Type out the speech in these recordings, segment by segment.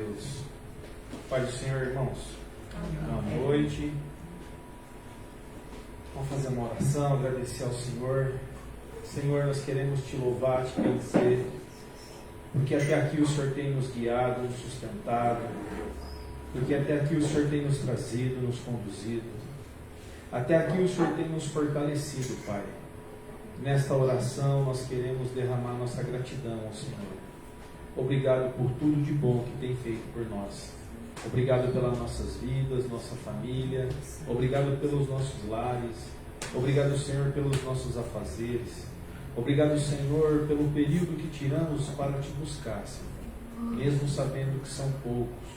Deus. Pai do Senhor, irmãos. Boa noite. Vamos fazer uma oração, agradecer ao Senhor. Senhor, nós queremos te louvar, te bendizer, porque até aqui o Senhor tem nos guiado, nos sustentado, porque até aqui o Senhor tem nos trazido, nos conduzido. Até aqui o Senhor tem nos fortalecido, Pai. Nesta oração nós queremos derramar nossa gratidão ao Senhor. Obrigado por tudo de bom que tem feito por nós. Obrigado pelas nossas vidas, nossa família. Obrigado pelos nossos lares. Obrigado, Senhor, pelos nossos afazeres. Obrigado, Senhor, pelo período que tiramos para te buscar, Senhor, mesmo sabendo que são poucos.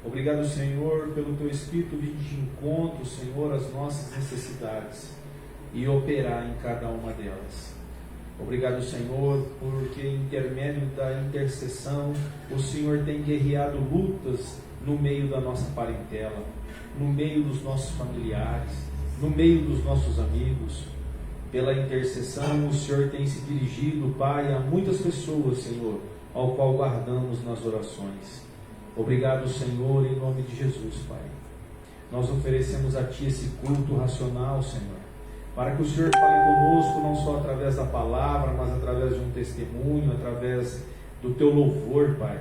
Obrigado, Senhor, pelo teu Espírito vir de encontro, Senhor, às nossas necessidades e operar em cada uma delas. Obrigado, Senhor, porque em intermédio da intercessão o Senhor tem guerreado lutas no meio da nossa parentela, no meio dos nossos familiares, no meio dos nossos amigos. Pela intercessão o Senhor tem se dirigido, Pai, a muitas pessoas, Senhor, ao qual guardamos nas orações. Obrigado, Senhor, em nome de Jesus, Pai. Nós oferecemos a Ti esse culto racional, Senhor, para que o Senhor fale conosco, não só através da palavra, mas através de um testemunho, através do Teu louvor, Pai.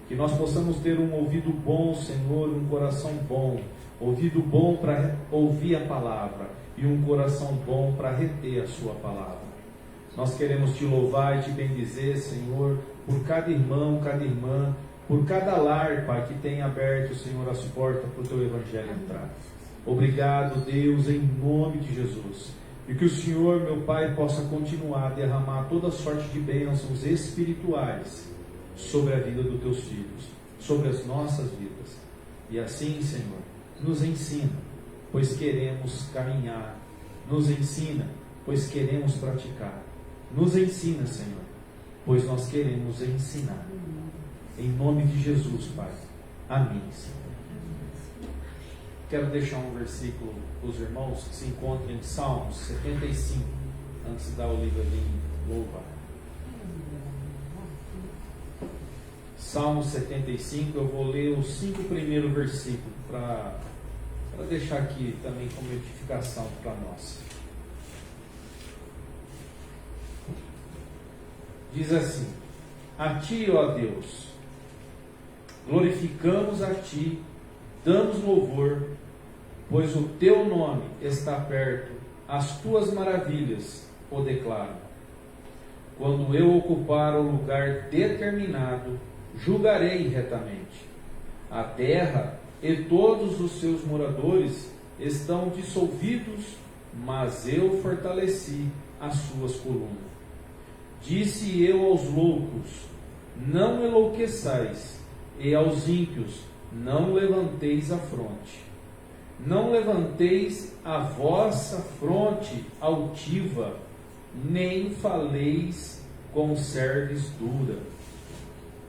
Que nós possamos ter um ouvido bom, Senhor, um coração bom, ouvido bom para ouvir a palavra e um coração bom para reter a Sua palavra. Nós queremos Te louvar e Te bendizer, Senhor, por cada irmão, cada irmã, por cada lar, Pai, que tem aberto, Senhor, as portas para o Teu Evangelho entrar. Obrigado, Deus, em nome de Jesus. E que o Senhor, meu Pai, possa continuar a derramar toda sorte de bênçãos espirituais sobre a vida dos Teus filhos, sobre as nossas vidas. E assim, Senhor, nos ensina, pois queremos caminhar. Nos ensina, pois queremos praticar. Nos ensina, Senhor, pois nós queremos ensinar. Em nome de Jesus, Pai. Amém, Senhor. Quero deixar um versículo para os irmãos que se encontram em Salmos 75, antes da Olivia vir louvar. Salmos 75, eu vou ler os 5 primeiros versículos para deixar aqui também como edificação para nós. Diz assim: a Ti, ó Deus, glorificamos a Ti, damos louvor, pois o Teu nome está perto, as Tuas maravilhas o declaro. Quando eu ocupar o lugar determinado, julgarei retamente. A terra e todos os seus moradores estão dissolvidos, mas eu fortaleci as suas colunas. Disse eu aos loucos: não enlouqueçais, e aos ímpios: não levanteis a fronte. Não levanteis a vossa fronte altiva, nem faleis com cerviz dura.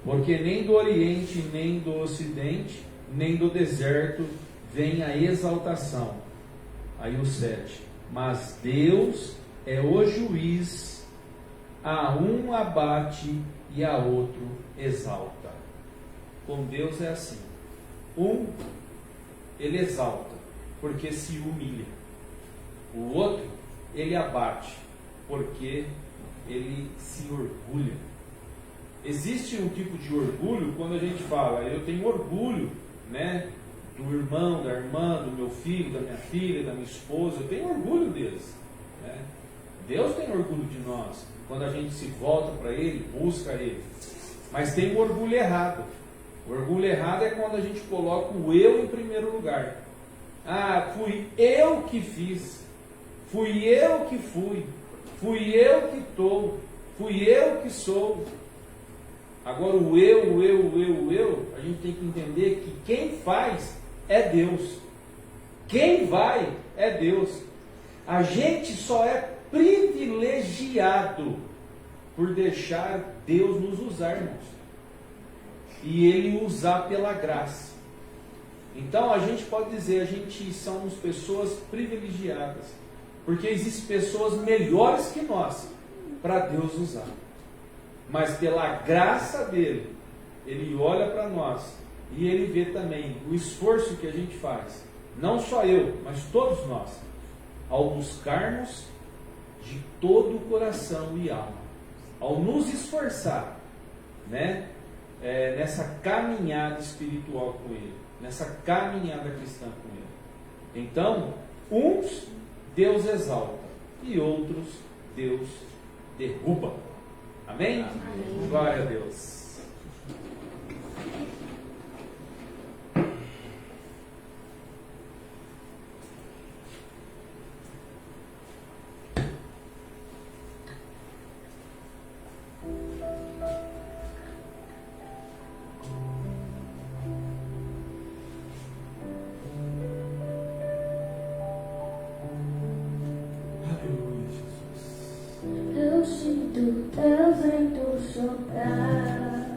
Porque nem do Oriente, nem do Ocidente, nem do deserto vem a exaltação. Aí o 7. Mas Deus é o juiz, a um abate e a outro exalta. Com Deus é assim. Um, ele exalta, porque se humilha. O outro, ele abate, porque ele se orgulha. Existe um tipo de orgulho quando a gente fala: eu tenho orgulho, né, do irmão, da irmã, do meu filho, da minha filha, da minha esposa. Eu tenho orgulho deles, né? Deus tem orgulho de nós quando a gente se volta para Ele, busca Ele. Mas tem o orgulho errado. O orgulho errado é quando a gente coloca o eu em primeiro lugar. Ah, fui eu que fiz, fui eu que fui eu que estou, fui eu que sou. Agora o eu, a gente tem que entender que quem faz é Deus. Quem vai é Deus. A gente só é privilegiado por deixar Deus nos usar, irmãos. E Ele usar pela graça. Então a gente pode dizer, a gente somos pessoas privilegiadas, porque existem pessoas melhores que nós para Deus usar. Mas pela graça dele, Ele olha para nós e Ele vê também o esforço que a gente faz, não só eu, mas todos nós, ao buscarmos de todo o coração e alma, ao nos esforçar, né, nessa caminhada espiritual com Ele, nessa caminhada cristã com Ele. Então, uns Deus exalta e outros Deus derruba. Amém? Amém. Glória a Deus. Eu sinto teu vento soprar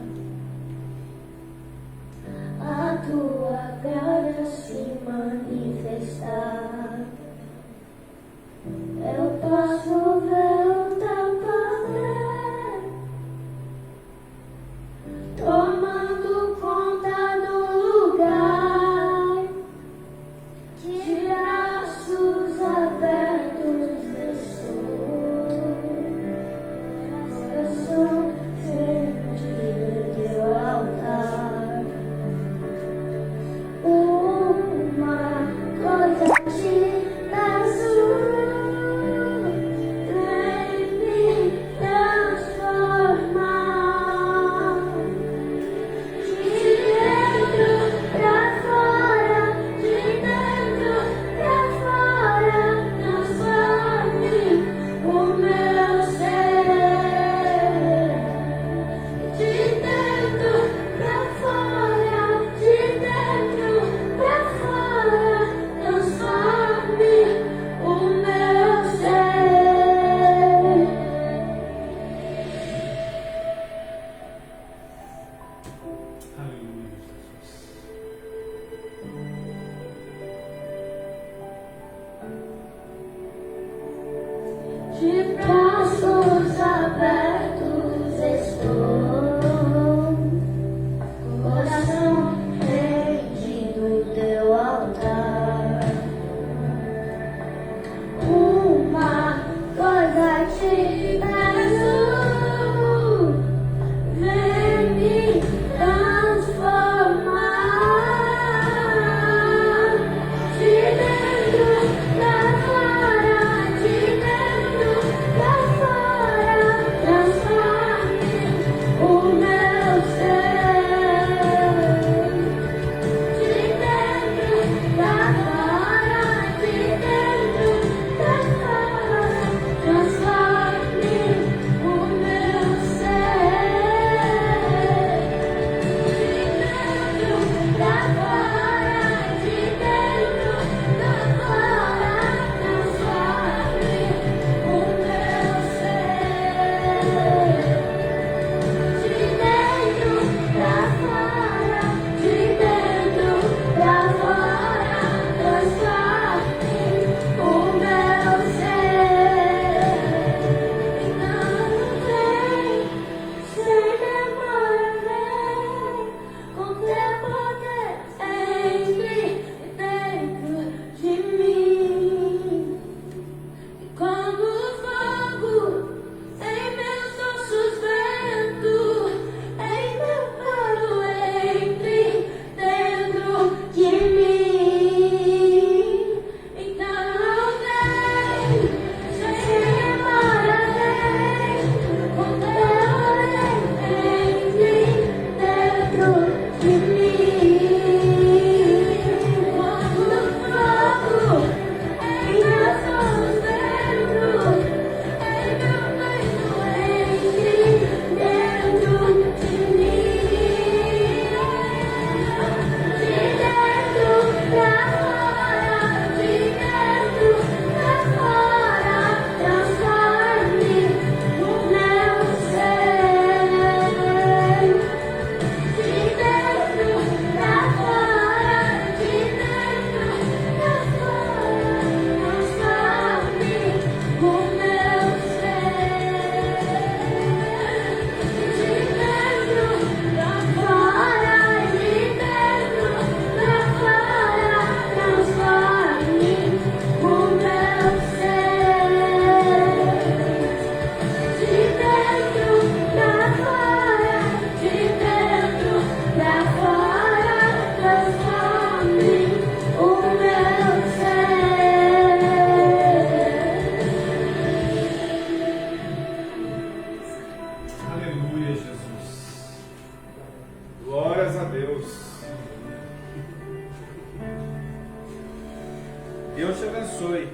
Deus te abençoe.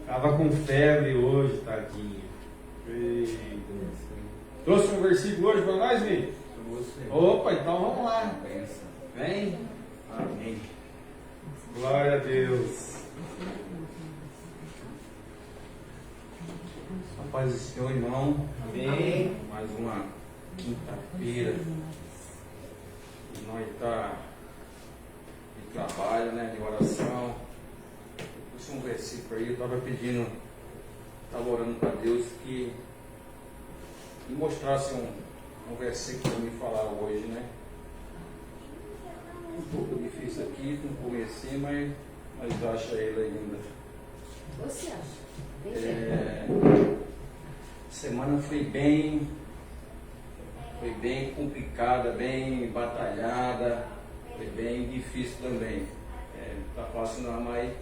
Estava com febre hoje, tadinha. Trouxe um versículo hoje para nós, Vi? Opa, então vamos lá. Vem. Amém. Glória a Deus. A paz do Senhor, irmão. Amém. Mais uma quinta-feira. E nós está de trabalho, né? De oração. Puxa um versículo aí, eu estava pedindo, estava orando para Deus que me mostrasse um versículo para me falar hoje, né? Um pouco difícil aqui, não conheci, mas acha ele ainda. Você acha? Semana foi bem complicada, bem batalhada, foi bem difícil também. Tá fácil não, mas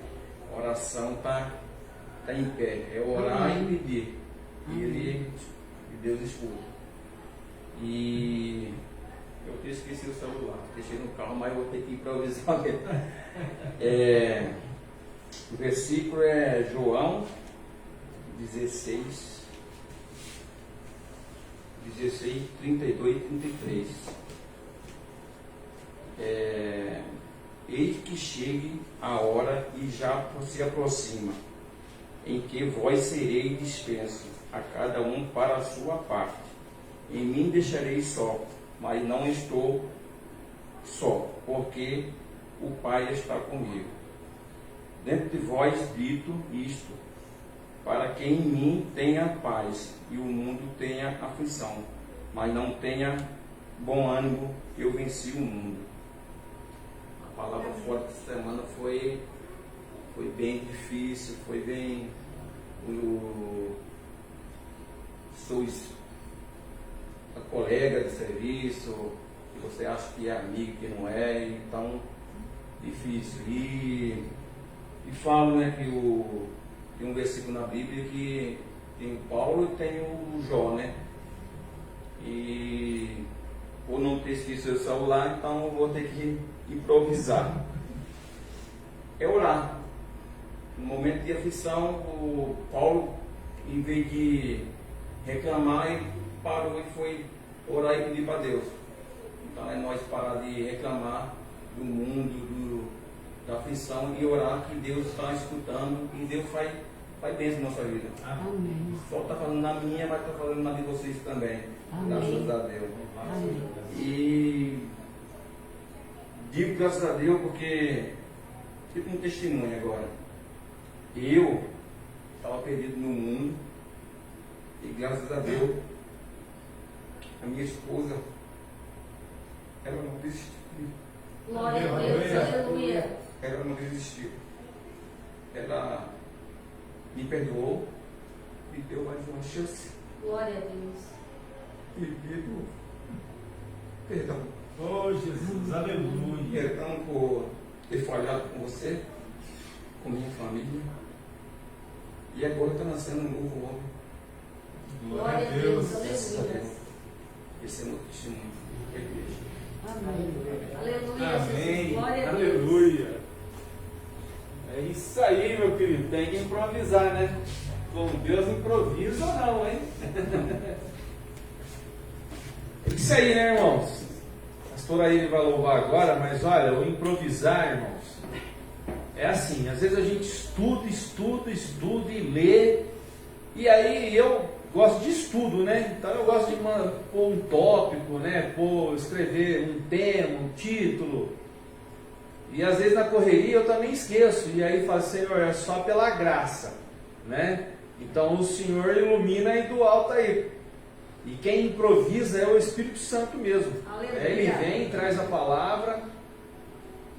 a oração tá em pé. É orar e pedir. E Deus escuta. E eu até esqueci o celular, deixei no carro, mas eu vou ter que improvisar mesmo. O versículo é João 16, 32 e 33. Eis que chegue a hora e já se aproxima, em que vós sereis dispensos, a cada um para a sua parte. Em mim deixarei só, mas não estou só, porque o Pai está comigo. Dentro de vós dito isto, para que em mim tenha paz e o mundo tenha aflição, mas não tenha bom ânimo, eu venci o mundo. A palavra forte essa semana foi bem difícil, foi bem... Sois a colega de serviço, que você acha que é amigo, que não é, então difícil. E falo, né, que tem um versículo na Bíblia que tem o Paulo e tem o Jó, né? E por não ter esquecido o celular, então eu vou ter que improvisar. É orar. No momento de aflição, o Paulo, em vez de reclamar, ele parou e foi orar e pedir para Deus. Então é nós parar de reclamar do mundo, da aflição, e orar que Deus está escutando e Deus faz bênção na nossa vida. Amém. Só está falando na minha, mas está falando na de vocês também. Amém. Graças a Deus. Amém. E digo graças a Deus porque fico um testemunho agora. Eu estava perdido no mundo e graças a Deus a minha esposa, ela não desistiu. Glória a Deus, aleluia. Ela não desistiu. Ela me perdoou, me deu mais uma chance. Glória a Deus. E pediu perdão. Oh Jesus, aleluia. Perdão por ter falhado com você, com minha família. E agora está nascendo um novo homem. Glória a Deus, Graças a aleluia. Deus. Esse é o meu testemunho da igreja. Amém. Aleluia, Amém. Jesus. Glória a Deus. Aleluia. É isso aí, meu querido. Tem que improvisar, né? Com Deus improvisa ou não, hein? É isso aí, né, irmãos? O pastor aí vai louvar agora, mas olha, o improvisar, irmãos, é assim, às vezes a gente estuda e lê, e aí eu gosto de estudo, né? Então eu gosto de pôr um tópico, né? Escrever um tema, um título, e às vezes na correria eu também esqueço, e aí falo, Senhor, é só pela graça, né? Então o Senhor ilumina aí do alto aí. E quem improvisa é o Espírito Santo mesmo. Aleluia. Ele vem, traz a palavra.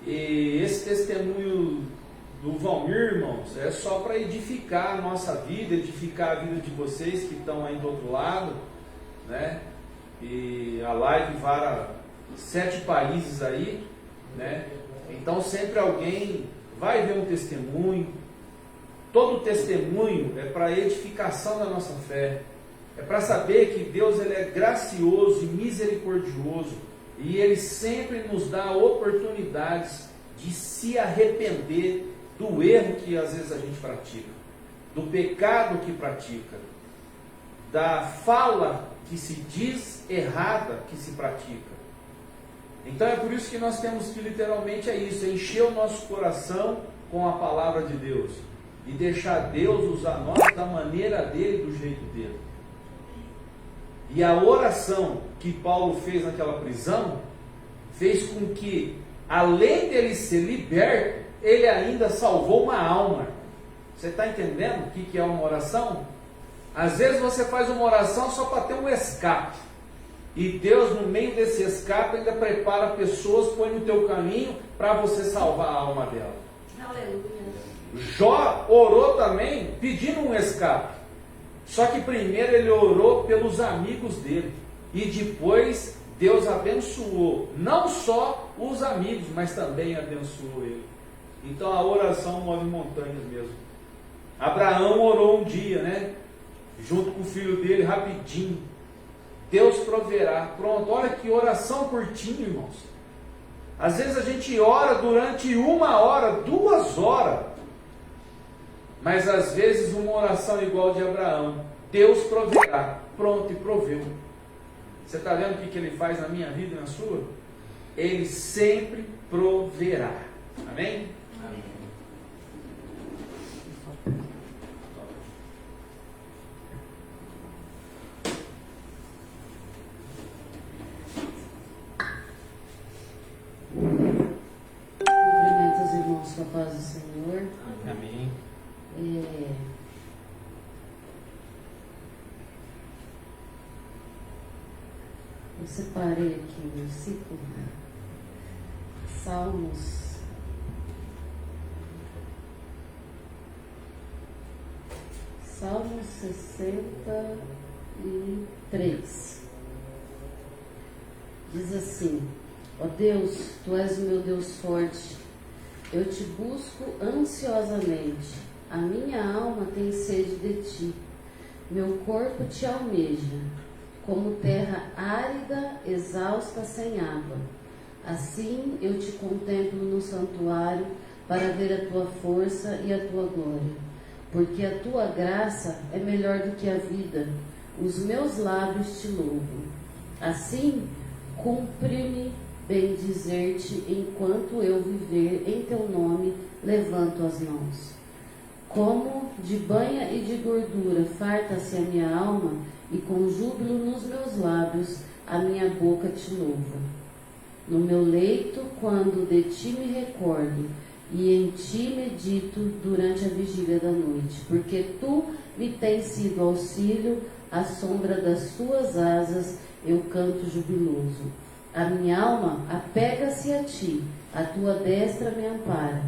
E esse testemunho do Valmir, irmãos, é só para edificar a nossa vida, edificar a vida de vocês que estão aí do outro lado, né? E a live vara 7 países aí, né? Então sempre alguém vai ver um testemunho. Todo testemunho é para edificação da nossa fé. É para saber que Deus ele é gracioso e misericordioso, e Ele sempre nos dá oportunidades de se arrepender do erro que às vezes a gente pratica, do pecado que pratica, da fala que se diz errada que se pratica. Então é por isso que nós temos que literalmente encher o nosso coração com a palavra de Deus e deixar Deus usar nós da maneira dele, do jeito dele. E a oração que Paulo fez naquela prisão fez com que, além dele ser liberto, ele ainda salvou uma alma. Você está entendendo o que é uma oração? Às vezes você faz uma oração só para ter um escape. E Deus, no meio desse escape, ainda prepara pessoas, põe no teu caminho para você salvar a alma dela. Aleluia. Jó orou também pedindo um escape. Só que primeiro ele orou pelos amigos dele. E depois Deus abençoou não só os amigos, mas também abençoou ele. Então a oração move montanhas mesmo. Abraão orou um dia, né? Junto com o filho dele, rapidinho. Deus proverá. Pronto, olha que oração curtinha, irmãos. Às vezes a gente ora durante 1 hora, 2 horas. Mas às vezes uma oração igual de Abraão. Deus proverá. Pronto, e proveu. Você está vendo o que ele faz na minha vida e na sua? Ele sempre proverá. Amém? Amém. Cumprimento os irmãos com a paz do Senhor. Amém. Eu separei aqui um versículo, Salmos 63. Diz assim: ó Deus, Tu és o meu Deus forte, eu te busco ansiosamente, a minha alma tem sede de Ti, meu corpo Te almeja, como terra árida, exausta, sem água. Assim eu Te contemplo no santuário, para ver a Tua força e a Tua glória. Porque a Tua graça é melhor do que a vida, os meus lábios Te louvam. Assim, cumpre-me bendizer-Te enquanto eu viver, em Teu nome levanto as mãos. Como de banha e de gordura farta-se a minha alma, e com júbilo nos meus lábios a minha boca Te louva. No meu leito, quando de Ti me recordo, e em Ti medito durante a vigília da noite, porque Tu me tens sido auxílio, à sombra das Tuas asas eu canto jubiloso. A minha alma apega-se a Ti, a Tua destra me ampara.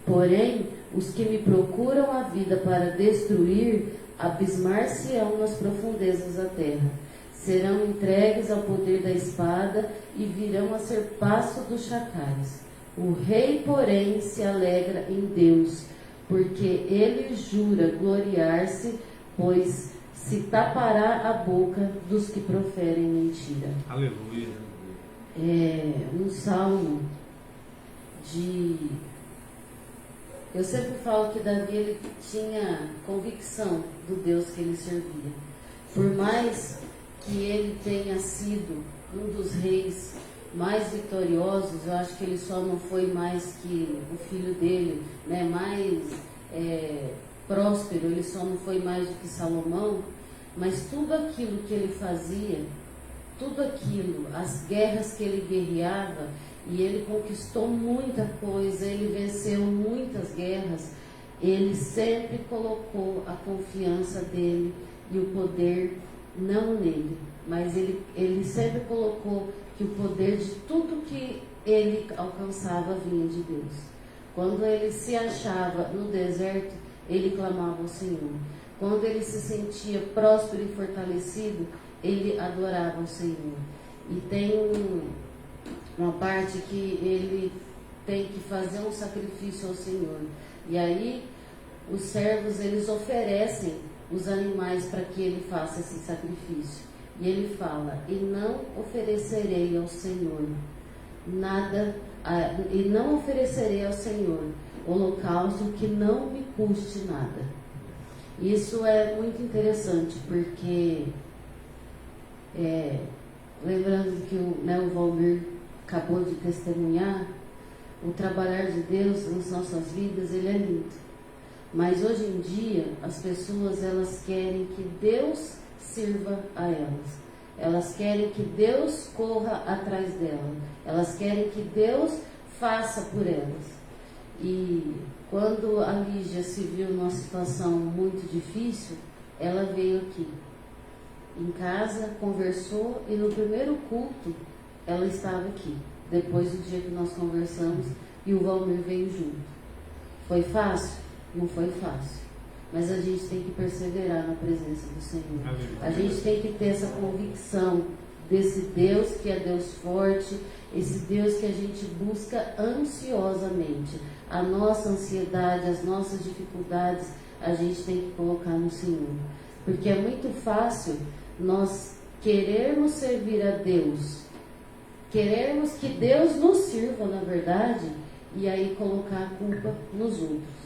Porém, os que me procuram a vida para destruir, abismar-se-ão nas profundezas da terra. Serão entregues ao poder da espada e virão a ser pasto dos chacais. O rei, porém, se alegra em Deus, porque ele jura gloriar-se, pois se tapará a boca dos que proferem mentira. Aleluia. Um salmo de... Eu sempre falo que Davi ele tinha convicção do Deus que ele servia. Por mais que ele tenha sido um dos reis mais vitoriosos, eu acho que ele só não foi mais que o filho dele, né, mais próspero, ele só não foi mais do que Salomão, mas tudo aquilo que ele fazia, tudo aquilo, as guerras que ele guerreava, e ele conquistou muita coisa, ele venceu muitas guerras, ele sempre colocou a confiança dele e o poder não nele, mas ele sempre colocou que o poder de tudo que ele alcançava vinha de Deus. Quando ele se achava no deserto, ele clamava ao Senhor. Quando ele se sentia próspero e fortalecido, ele adorava ao Senhor. E tem uma parte que ele tem que fazer um sacrifício ao Senhor. E aí, os servos, eles oferecem os animais para que ele faça esse sacrifício. E ele fala: e não oferecerei ao Senhor nada e não oferecerei ao Senhor holocausto que não me custe nada. Isso é muito interessante, porque lembrando que o Valmir acabou de testemunhar, o trabalhar de Deus nas nossas vidas, ele é lindo. Mas hoje em dia, as pessoas, elas querem que Deus sirva a elas. Elas querem que Deus corra atrás dela. Elas querem que Deus faça por elas. E quando a Lígia se viu numa situação muito difícil, ela veio aqui em casa, conversou, e no primeiro culto ela estava aqui. Depois do dia que nós conversamos, e o Valmir veio junto. Foi fácil? Não foi fácil. Mas a gente tem que perseverar na presença do Senhor. A gente tem que ter essa convicção desse Deus que é Deus forte, esse Deus que a gente busca ansiosamente. A nossa ansiedade, as nossas dificuldades, a gente tem que colocar no Senhor. Porque é muito fácil nós querermos servir a Deus, querermos que Deus nos sirva, na verdade, e aí colocar a culpa nos outros.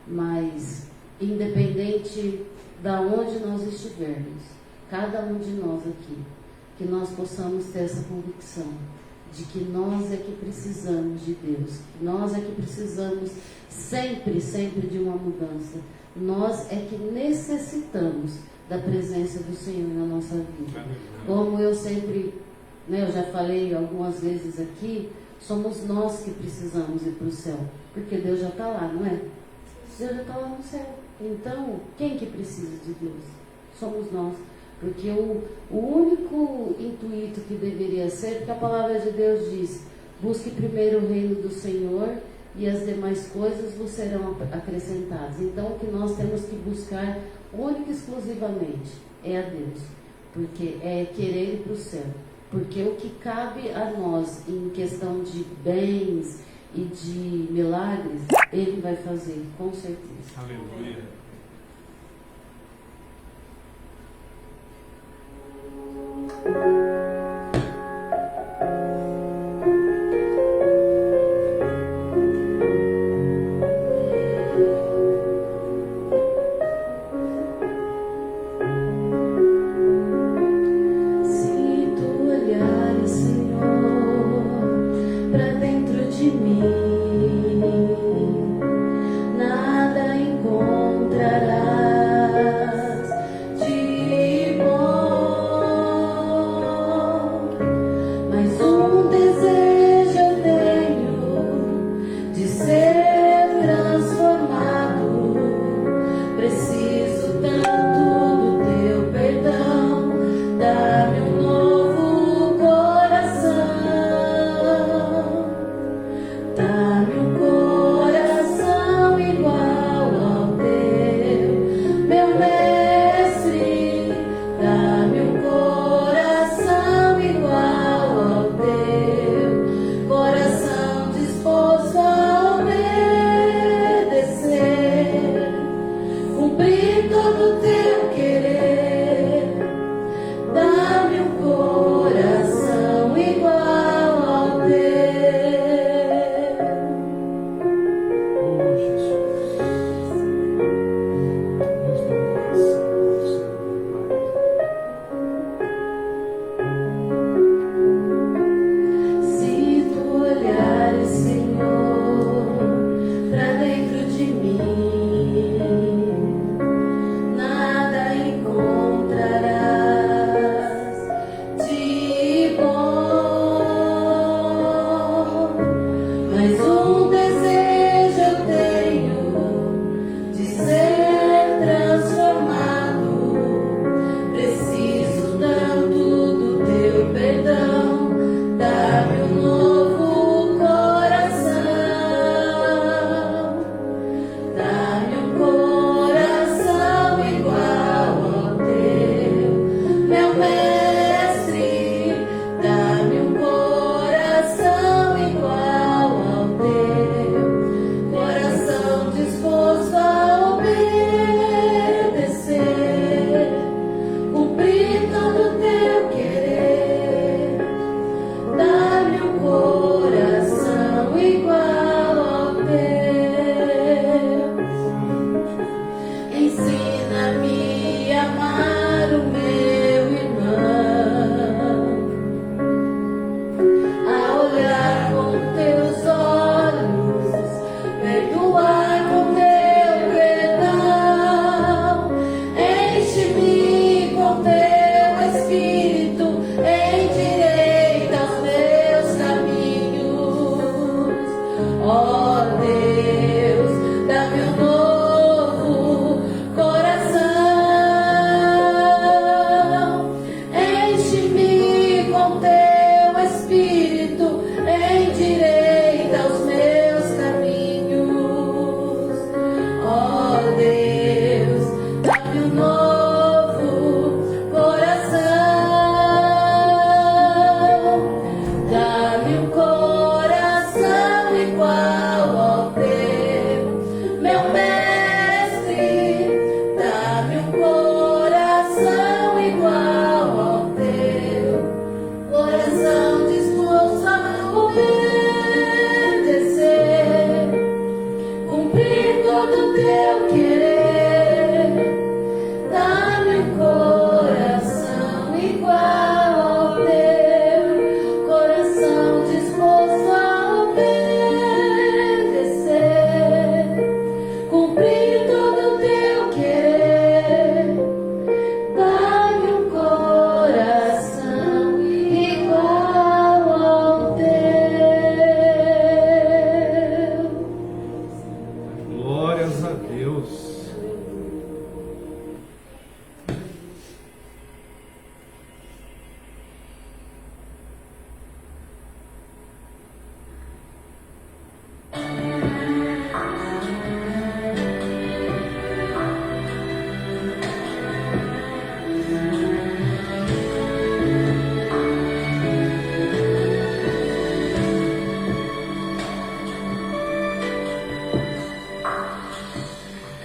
Mas, independente da onde nós estivermos, cada um de nós aqui, que nós possamos ter essa convicção de que nós é que precisamos de Deus, que nós é que precisamos sempre, sempre de uma mudança. Nós é que necessitamos da presença do Senhor na nossa vida. Como eu sempre, eu já falei algumas vezes aqui, somos nós que precisamos ir para o céu, porque Deus já está lá, não é? Deus já está lá no céu. Então, quem que precisa de Deus? Somos nós. Porque o único intuito que deveria ser, porque a palavra de Deus diz: busque primeiro o reino do Senhor e as demais coisas vos serão acrescentadas. Então, o que nós temos que buscar única e exclusivamente é a Deus, porque é querer ir para o céu. Porque o que cabe a nós em questão de bens e de milagres, Ele vai fazer, com certeza. Aleluia. Tá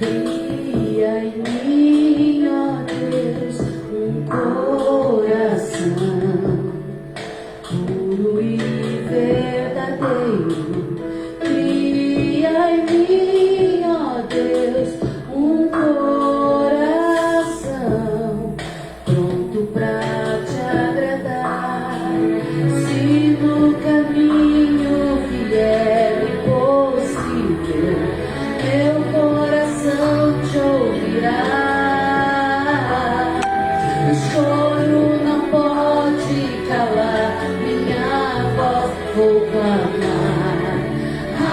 Cria em mim, ó Deus, um coração puro e verdadeiro. Cria em mim, ó Deus, um coração pronto pra te agradar. Se no caminho vier impossível, meu coração te ouvirá. O choro não pode calar minha voz, vou clamar a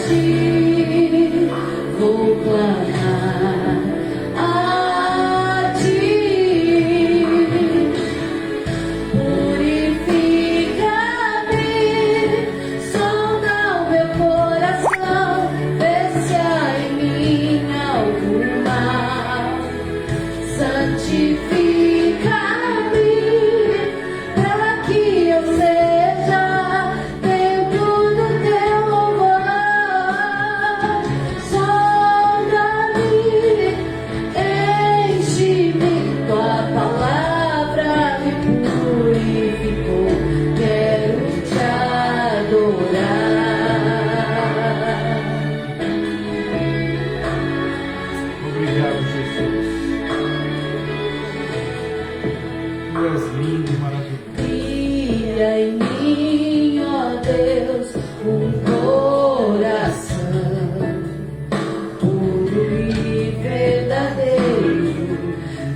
ti, vou clamar a ti. Purifica-me, sonda o meu coração, vê se há em mim algum mal. Santifica-me, para que eu seja templo do teu louvor. Sonda-me, enche-me, tua palavra me purificou. Quero te adorar. Obrigado, Jesus. Tu és lindo e maravilhoso. Cria em mim, ó Deus, um coração puro e verdadeiro.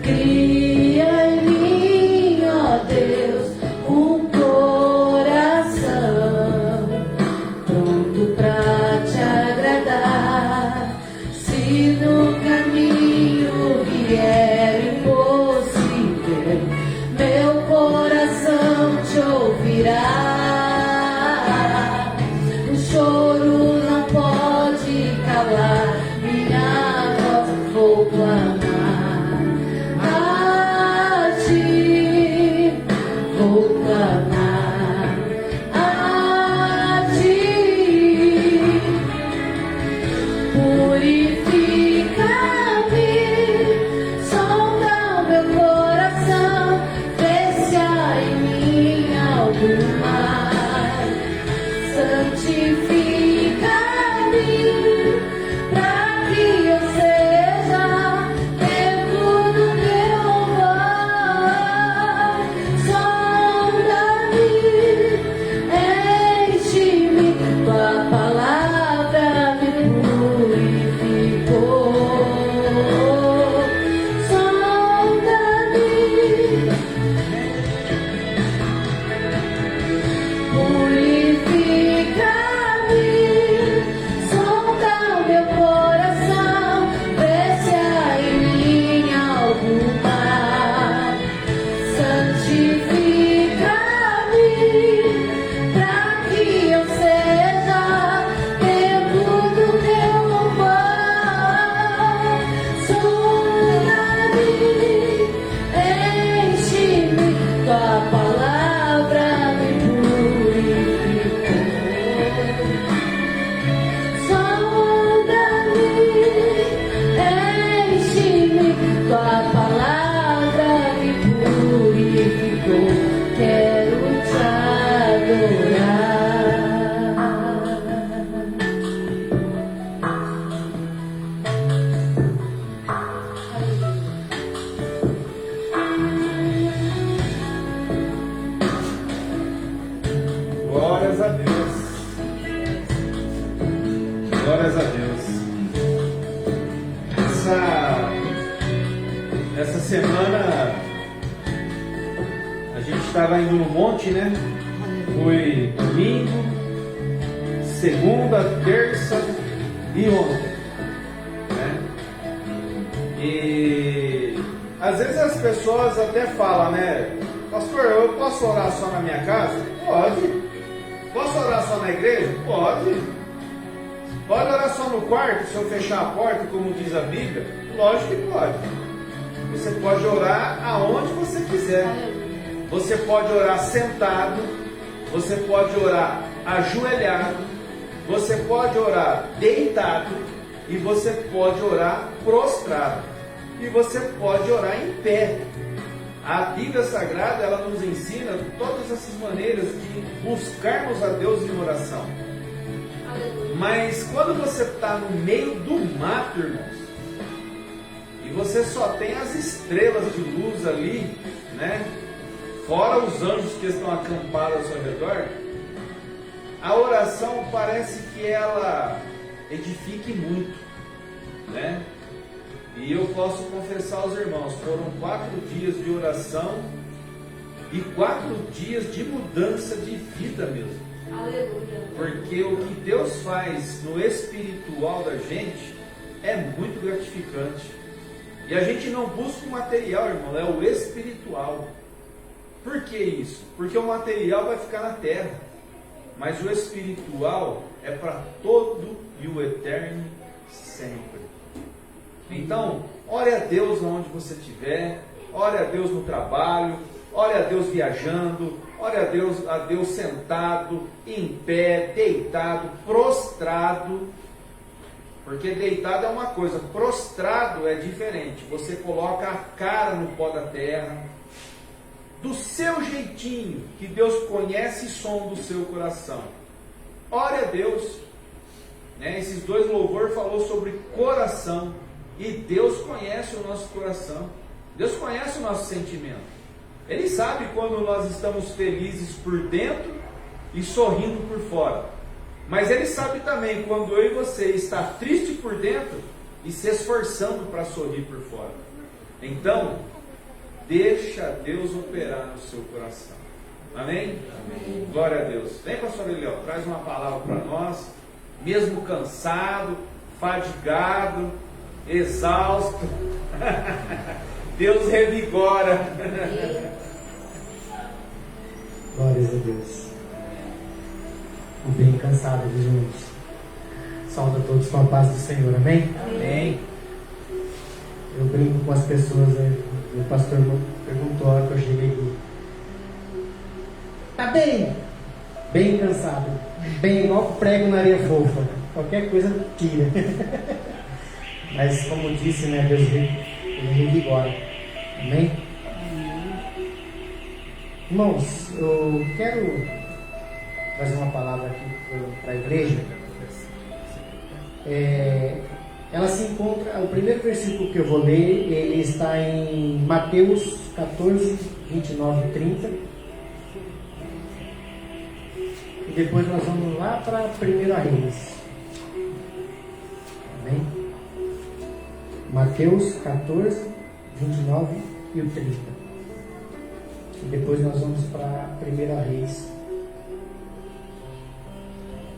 Cria em mim, ó Deus, um coração pronto pra te agradar. Se no caminho vier impossível, meu coração te ouvirá. O choro não pode calar minha voz, vou clamar a ti, vou clamar a ti. Purifica-me, sonda o meu coração, vê se há em mim algum mal. Santifica-me, para que eu seja templo do teu louvor. Sonda-me, enche-me, tua palavra me purificou. Sonda-me, purifica-me, sonda o meu coração, vê se há em mim algum mal. Santifica-me, para que eu seja templo do teu louvor. Sonda-me, enche-me, tua palavra me purificou. Sonda-me, enche-me, tua palavra me purificou. Quero te adorar. Glórias a Deus. Glórias a Deus. Essa semana a gente estava indo no monte, né? Foi domingo, segunda, terça e ontem, né? E às vezes as pessoas até falam, né? Pastor, eu posso orar só na minha casa? Pode. Posso orar só na igreja? Pode. Pode orar só no quarto, se eu fechar a porta, como diz a Bíblia? Lógico que pode. Você pode orar aonde você quiser. Você pode orar sentado, você pode orar ajoelhado, você pode orar deitado, E você pode orar prostrado. E você pode orar em pé. A Bíblia Sagrada, ela nos ensina todas essas maneiras de buscarmos a Deus em oração. Mas quando você está no meio do mato, irmãos, e você só tem as estrelas de luz ali, né? Fora os anjos que estão acampados ao seu redor, a oração parece que ela edifique muito, né? E eu posso confessar aos irmãos, foram 4 dias de oração e 4 dias de mudança de vida mesmo. Aleluia. Porque o que Deus faz no espiritual da gente é muito gratificante. E a gente não busca o material, irmão, é o espiritual. Por que isso? Porque o material vai ficar na terra, mas o espiritual é para todo e o eterno sempre. Então, ore a Deus onde você estiver, ore a Deus no trabalho, ore a Deus viajando, ore a Deus sentado, em pé, deitado, prostrado. Porque deitado é uma coisa, prostrado é diferente. Você coloca a cara no pó da terra, do seu jeitinho, que Deus conhece e sonda o seu coração. Ore a Deus. Né? Esses 2 louvores falou sobre coração. E Deus conhece o nosso coração. Deus conhece o nosso sentimento. Ele sabe quando nós estamos felizes por dentro e sorrindo por fora. Mas Ele sabe também quando eu e você está triste por dentro e se esforçando para sorrir por fora. Então, deixa Deus operar no seu coração. Amém? Amém. Glória a Deus. Vem, pastor Eliel, traz uma palavra para nós. Mesmo cansado, fadigado, exausto, Deus revigora. Glórias a Deus. Bem cansado, gente. Saúde a todos com a paz do Senhor, amém? Amém. Eu brinco com as pessoas, né? O pastor perguntou a hora que eu cheguei aqui. Tá bem? Bem cansado. Bem igual prego na areia fofa. Qualquer coisa tira. Mas como disse, né? Deus ele revigora. Amém? Irmãos, eu quero trazer uma palavra aqui para a igreja. Ela se encontra, o primeiro versículo que eu vou ler, ele está em Mateus 14, 29 e 30. E depois nós vamos lá para 1 Reis. Amém? Mateus 14, 29 e o 30. E depois nós vamos para 1 Reis.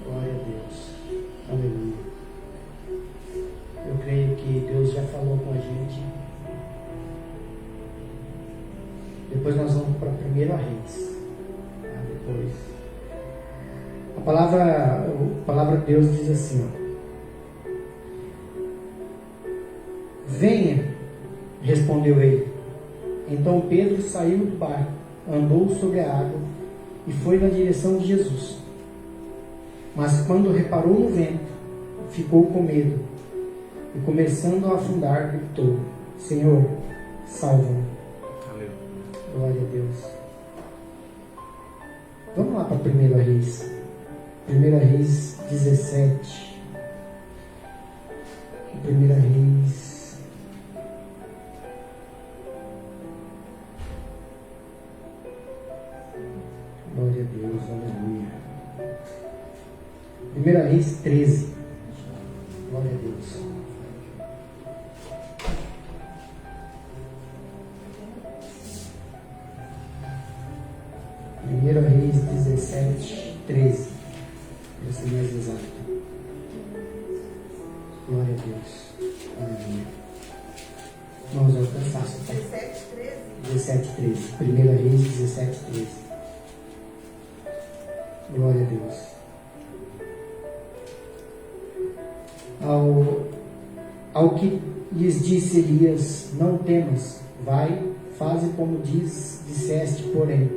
Glória a Deus. Aleluia. Eu creio que Deus já falou com a gente. Depois nós vamos para 1 Reis. Depois. A palavra de Deus diz assim, ó. Venha, respondeu ele. Então Pedro saiu do barco, andou sobre a água e foi na direção de Jesus. Mas quando reparou no vento, ficou com medo e, começando a afundar, gritou: Senhor, salva-me. Glória a Deus. Vamos lá para 1 Reis. 1 Reis 17. 1 Reis. Glória a Deus, aleluia. 1 Reis 13. Glória a Deus. Reis 17, 13. Para ser mais exato. Glória a Deus. Aleluia. Vamos ao cansaço, tá? 17, 13. 17, 13. 1 Reis 17, 13. Glória a Deus. Ao que lhes disse Elias: Não temas, vai, faze como disseste, porém,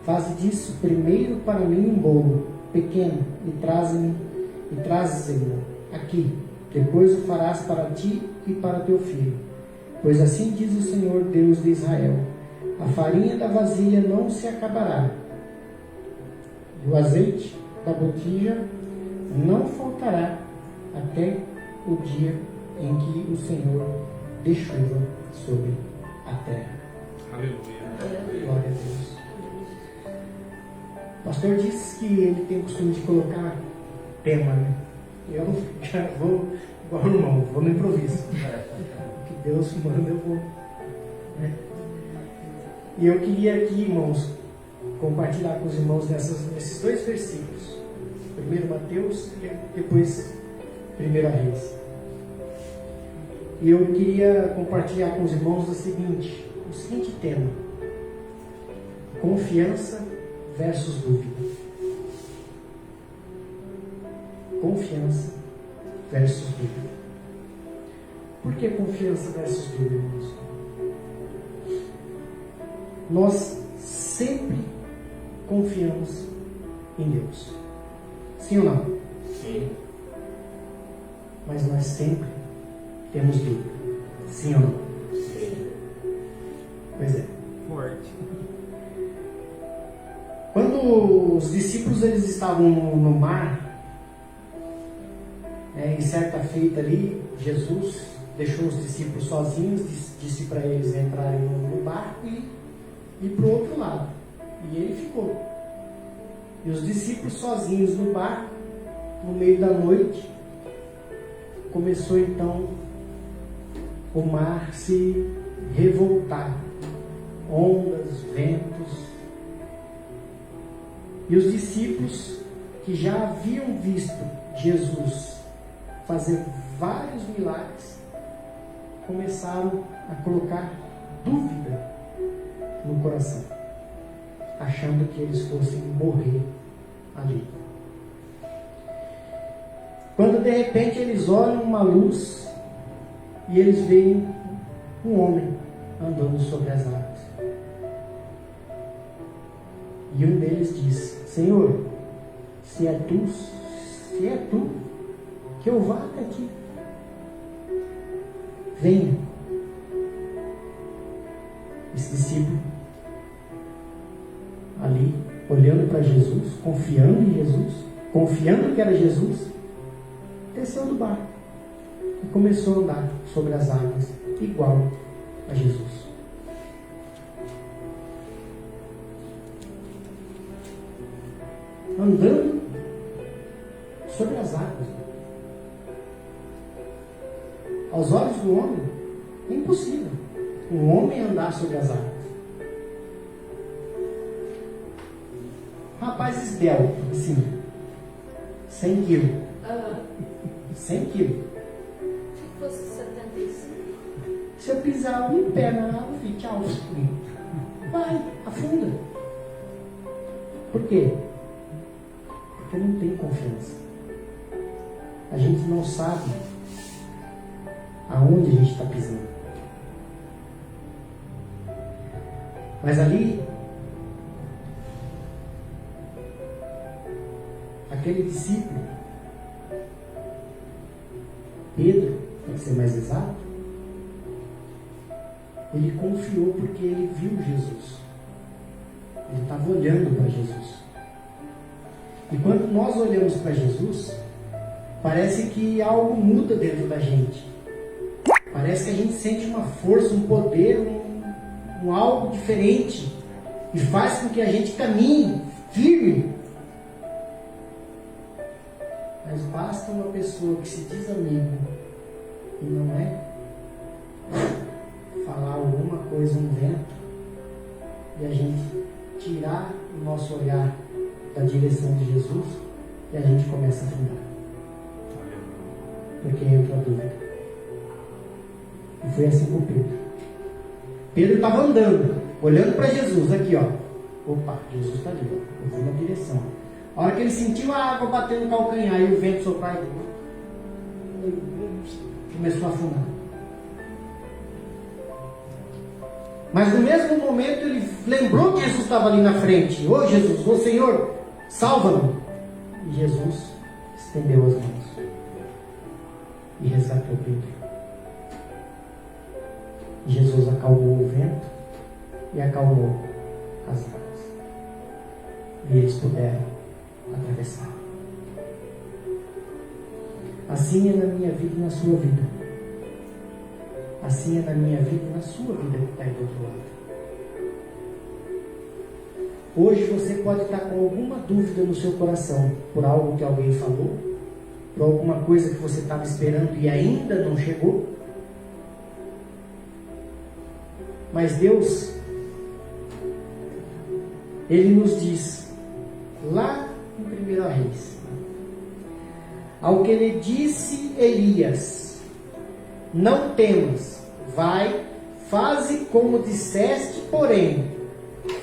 faze disso primeiro para mim um bolo pequeno e traze-me aqui. Depois o farás para ti e para teu filho. Pois assim diz o Senhor Deus de Israel: a farinha da vasilha não se acabará, e o azeite da botija não faltará até o dia em que o Senhor dê chuva sobre a terra. Aleluia. Glória a Deus. O pastor disse que ele tem o costume de colocar tema, né? Eu já vou, igual o irmão, vou no improviso. O que Deus manda, eu vou. Né? E eu queria aqui, irmãos, compartilhar com os irmãos nesses dois versículos. Primeiro Mateus e depois 1 Reis. E eu queria compartilhar com os irmãos o seguinte tema: confiança versus dúvida. Confiança versus dúvida. Por que confiança versus dúvida, irmãos? Nós sempre confiamos em Deus. Sim ou não? Sim. Mas nós sempre temos dúvida. Sim ou não? Sim. Pois é. Forte. Quando os discípulos eles estavam no mar, em certa feita ali, Jesus deixou os discípulos sozinhos, disse para eles entrarem no barco e ir para o outro lado. E ele ficou. E os discípulos sozinhos no barco, no meio da noite, começou então o mar se revoltar. Ondas, ventos. E os discípulos que já haviam visto Jesus fazer vários milagres, começaram a colocar dúvida no coração, achando que eles fossem morrer ali. Quando de repente eles olham uma luz e eles veem um homem andando sobre as águas. E um deles diz: Senhor, se é tu, que eu vá até ti. Venha. Esse discípulo, ali, olhando para Jesus, confiando em Jesus, confiando que era Jesus, desceu do barco e começou a andar sobre as águas, igual a Jesus. Andando sobre as águas. Aos olhos do homem, é impossível um homem andar sobre as águas. Rapaz esbelto, assim, 100 quilos. 100 quilos. Se fosse 75. Se eu pisar um pé na água, tchau. Vai, afunda. Por quê? Porque não tem confiança. A gente não sabe aonde a gente está pisando. Mas ali, aquele discípulo, Pedro, para ser mais exato, ele confiou porque ele viu Jesus. Ele estava olhando para Jesus. E quando nós olhamos para Jesus, parece que algo muda dentro da gente. Parece que a gente sente uma força, um poder, um algo diferente. E faz com que a gente caminhe firme. Mas basta uma pessoa que se diz amigo e não é, falar alguma coisa, um vento, e a gente tirar o nosso olhar da direção de Jesus e a gente começa a afundar. Porque entra a dúvida. E foi assim com Pedro. Pedro estava andando, olhando para Jesus, aqui ó. Opa, Jesus está ali, ó. Eu vou na direção. A hora que ele sentiu a água batendo no calcanhar e o vento soprar, ele começou a afundar. Mas no mesmo momento ele lembrou que Jesus estava ali na frente. Ô Jesus, ô Senhor, salva-me. E Jesus estendeu as mãos. e resgatou Pedro. Jesus acalmou o vento e acalmou as águas. E eles puderam atravessar. Assim é na minha vida e na sua vida. Assim é na minha vida e na sua vida que está aí do outro lado. Hoje você pode estar com alguma dúvida no seu coração por algo que alguém falou, por alguma coisa que você estava esperando e ainda não chegou. Mas Deus, Ele nos diz, lá em 1 Reis, ao que lhe disse Elias: não temas, vai, faze como disseste, porém,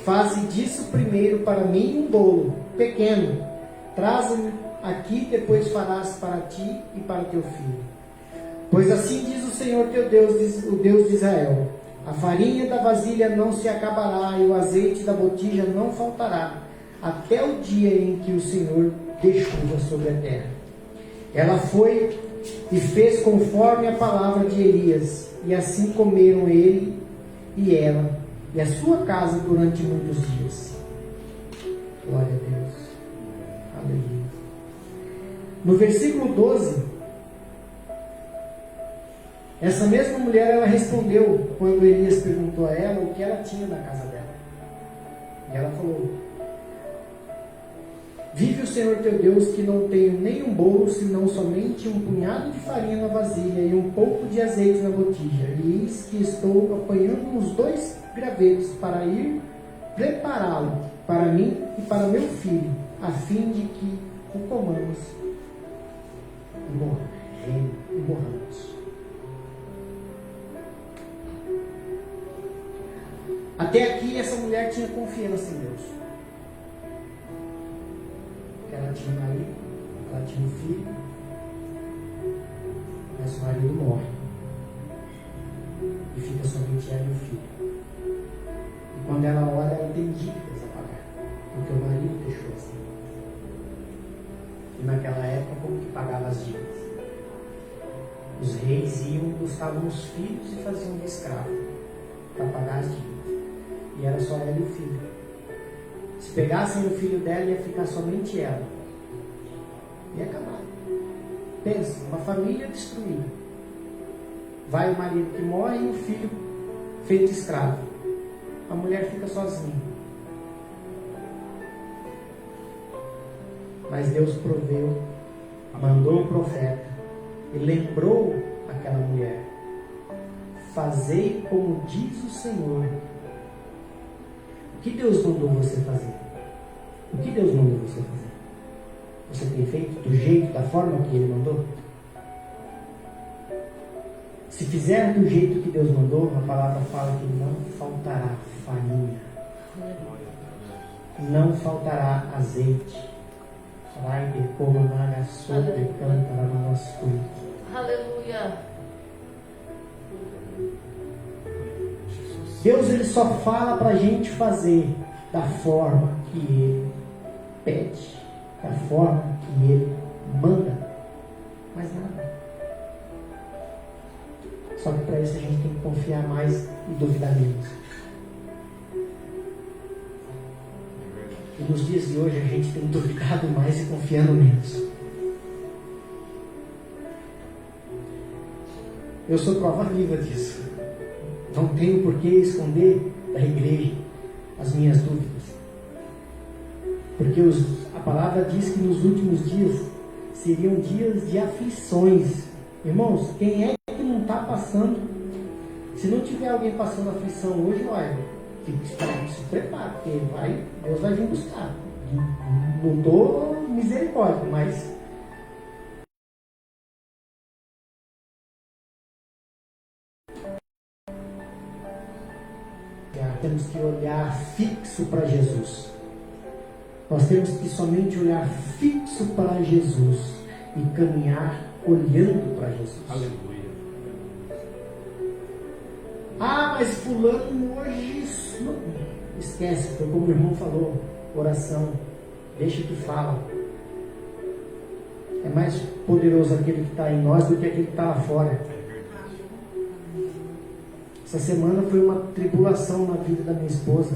faze disso primeiro para mim um bolo pequeno, traze-me aqui, depois farás para ti e para teu filho. Pois assim diz o Senhor teu Deus, o Deus de Israel: a farinha da vasilha não se acabará e o azeite da botija não faltará, até o dia em que o Senhor dê chuva sobre a terra. Ela foi e fez conforme a palavra de Elias, e assim comeram ele e ela e a sua casa durante muitos dias. Glória a Deus. Aleluia. No versículo 12, essa mesma mulher, ela respondeu quando Elias perguntou a ela o que ela tinha na casa dela. E ela falou: vive o Senhor teu Deus, que não tenho nem um bolo, senão somente um punhado de farinha na vasilha e um pouco de azeite na botija. E eis que estou apanhando os 2 gravetos para ir prepará-lo para mim e para meu filho, a fim de que o comamos e morramos. Até aqui essa mulher tinha confiança em Deus. Ela tinha um marido, ela tinha um filho, mas o marido morre. E fica somente ela e o filho. E quando ela ora, ela tem dívidas a pagar, porque o marido deixou assim. E naquela época, como que pagava as dívidas? Os reis iam, buscavam os filhos e faziam de escravo para pagar as dívidas. E era só ela e o filho. Se pegassem o filho dela, ia ficar somente ela. Ia acabar. Pensa, uma família destruída. Vai o marido que morre e o filho feito escravo. A mulher fica sozinha. Mas Deus proveu, mandou o profeta e lembrou aquela mulher: fazei como diz o Senhor. O que Deus mandou você fazer? O que Deus mandou você fazer? Você tem feito do jeito, da forma que Ele mandou? Se fizer do jeito que Deus mandou, a palavra fala que não faltará farinha, não faltará azeite. Vai de como naga sobre cantará no nosso culto. Aleluia. Deus, Ele só fala para a gente fazer da forma que Ele pede, da forma que Ele manda, mais nada. Só que para isso a gente tem que confiar mais e duvidar menos. E nos dias de hoje a gente tem duvidado mais e confiando menos. Eu sou prova viva disso. Não tenho por que esconder da igreja as minhas dúvidas. Porque a palavra diz que nos últimos dias seriam dias de aflições. Irmãos, quem é que não está passando? Se não tiver alguém passando aflição hoje, olha, se prepara, porque Deus vai vir buscar. Não estou misericórdia, mas temos que olhar fixo para Jesus. Nós temos que somente olhar fixo para Jesus e caminhar olhando para Jesus. Aleluia. Ah, mas fulano hoje... Não. Esquece, foi como o irmão falou, oração, deixa que fala. É mais poderoso aquele que está em nós do que aquele que está lá fora. Essa semana foi uma tribulação na vida da minha esposa.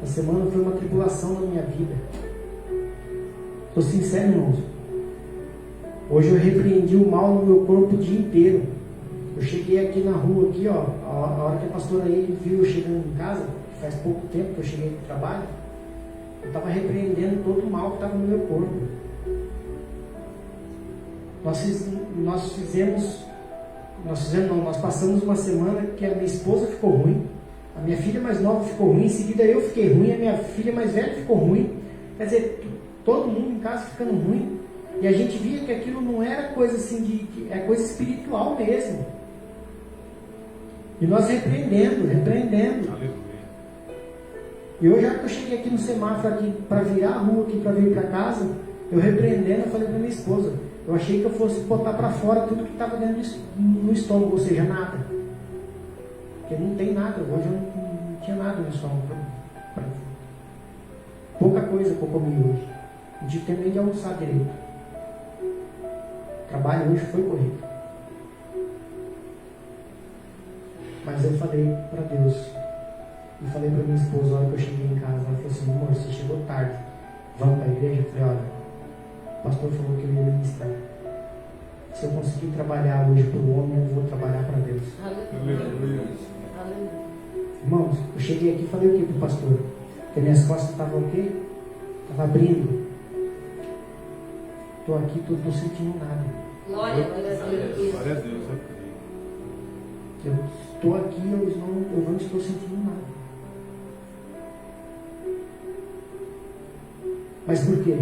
Essa semana foi uma tribulação na minha vida. Estou sincero, irmãos. Hoje eu repreendi o mal no meu corpo o dia inteiro. Eu cheguei aqui na rua, aqui, ó, a hora que a pastora aí viu eu chegando em casa, que faz pouco tempo que eu cheguei do trabalho, eu estava repreendendo todo o mal que estava no meu corpo. Nós passamos uma semana que a minha esposa ficou ruim, a minha filha mais nova ficou ruim, em seguida eu fiquei ruim, a minha filha mais velha ficou ruim. Quer dizer, todo mundo em casa ficando ruim. E a gente via que aquilo não era coisa assim é coisa espiritual mesmo. E nós repreendendo. Aleluia. E hoje, já que eu cheguei aqui no semáforo aqui para virar a rua aqui para vir para casa, eu repreendendo, eu falei para minha esposa, eu achei que eu fosse botar para fora tudo que estava dentro no estômago, ou seja, nada. Porque não tem nada, hoje eu não tinha nada no estômago. Pouca coisa que eu comi hoje. Não tive tempo nem de almoçar direito. O trabalho hoje foi corrido. Mas eu falei para Deus, e falei para minha esposa, na hora que eu cheguei em casa, ela falou assim, amor, você chegou tarde, vamos para a igreja? Eu falei, olha, o pastor falou que eu ia ministrar. Se eu conseguir trabalhar hoje para o homem, eu vou trabalhar para Deus. Aleluia. Aleluia. Irmãos, eu cheguei aqui e falei o que para o pastor? Que minhas costas estavam o quê? Estava abrindo. Estou aqui, estou sentindo nada. Glória a Deus. Glória a Deus. Eu estou aqui, eu não estou sentindo nada. Mas por quê?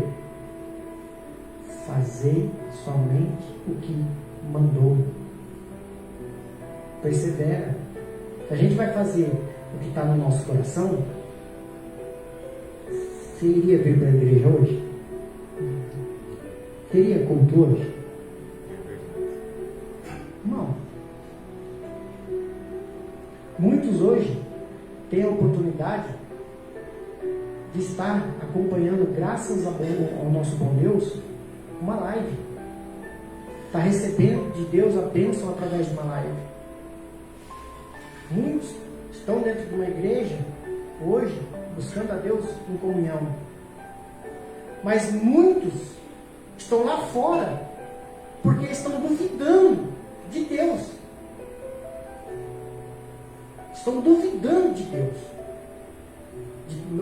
Fazei somente o que mandou. Persevera. Se a gente vai fazer o que está no nosso coração, você iria vir para a igreja hoje? Teria culto hoje? Não. Muitos hoje têm a oportunidade de estar acompanhando, graças ao nosso bom Deus, uma live. Está recebendo de Deus a bênção através de uma live. Muitos estão dentro de uma igreja hoje, buscando a Deus em comunhão. Mas muitos estão lá fora porque estão duvidando de Deus. Estão duvidando de Deus.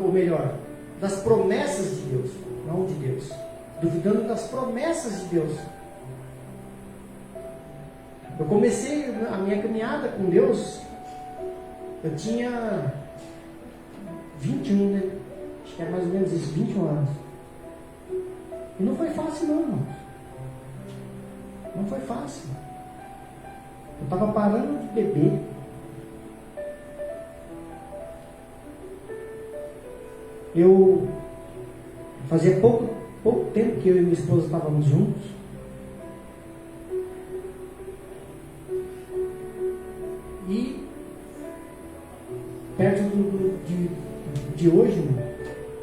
Ou melhor, das promessas de Deus, não de Deus. Duvidando das promessas de Deus. Eu comecei a minha caminhada com Deus, eu tinha 21, né? Acho que era mais ou menos isso, 21 anos. E não foi fácil não, irmãos. Não foi fácil. Eu estava parando de beber. Eu fazia pouco tempo que eu e minha esposa estávamos juntos. E perto de hoje,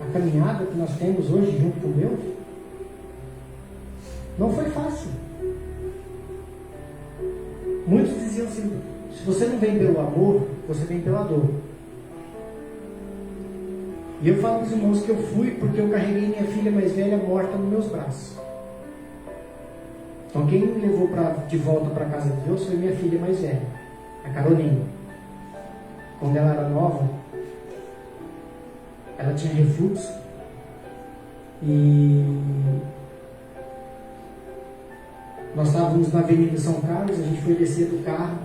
a caminhada que nós temos hoje junto com Deus, não foi fácil. Muitos diziam assim, se você não vem pelo amor, você vem pela dor. E eu falo para os irmãos que eu fui porque eu carreguei minha filha mais velha morta nos meus braços. Então quem me levou de volta para a casa de Deus foi minha filha mais velha, a Carolina. Quando ela era nova, ela tinha refluxo e nós estávamos na Avenida São Carlos, a gente foi descer do carro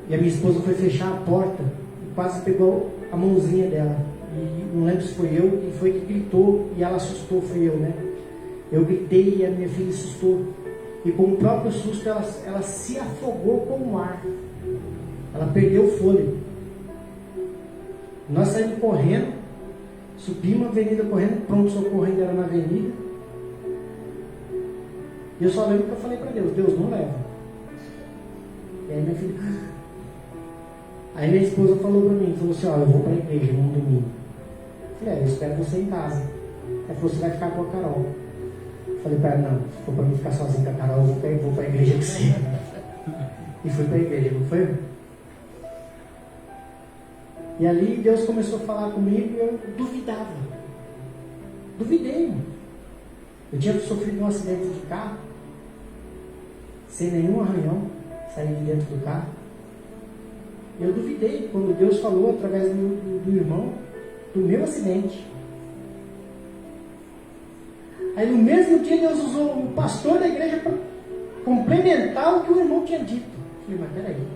e a minha esposa foi fechar a porta e quase pegou a mãozinha dela. E não lembro se foi eu, e foi que gritou e ela assustou, foi eu, né? Eu gritei e a minha filha assustou. E com o próprio susto ela se afogou com o ar. Ela perdeu o fôlego. Nós saímos correndo, subimos a avenida correndo, pronto-socorro ainda era na avenida. E eu só lembro que eu falei para Deus, Deus, não leva. E aí minha filha... Aí minha esposa falou para mim, falou assim, olha, eu vou para a igreja num domingo. Eu falei, eu espero você em casa. Ela falou, você vai ficar com a Carol. Eu falei para ela, não, se for para mim ficar sozinho com a Carol, eu vou para a igreja com você. E fui para a igreja, não foi? E ali Deus começou a falar comigo e eu duvidava. Duvidei. Eu tinha sofrido um acidente de carro, sem nenhum arranhão, saí de dentro do carro. Eu duvidei quando Deus falou através do irmão do meu acidente. Aí no mesmo dia Deus usou o pastor da igreja para complementar o que o irmão tinha dito. Eu falei, mas peraí.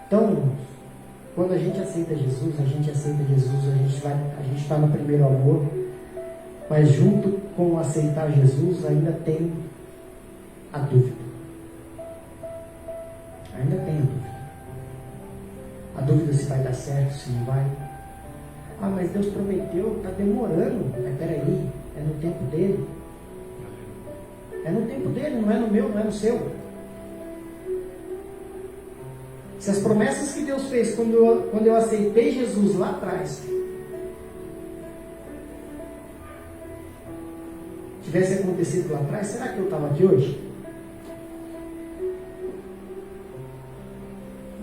Então, quando a gente aceita Jesus, a gente está no primeiro amor, mas junto com aceitar Jesus ainda tem a dúvida. Ainda tem a dúvida. A dúvida se vai dar certo, se não vai. Ah, mas Deus prometeu, está demorando. Mas peraí, é no tempo dele. É no tempo dele, não é no meu, não é no seu. Se as promessas que Deus fez quando eu aceitei Jesus lá atrás tivesse acontecido lá atrás, será que eu estava aqui hoje?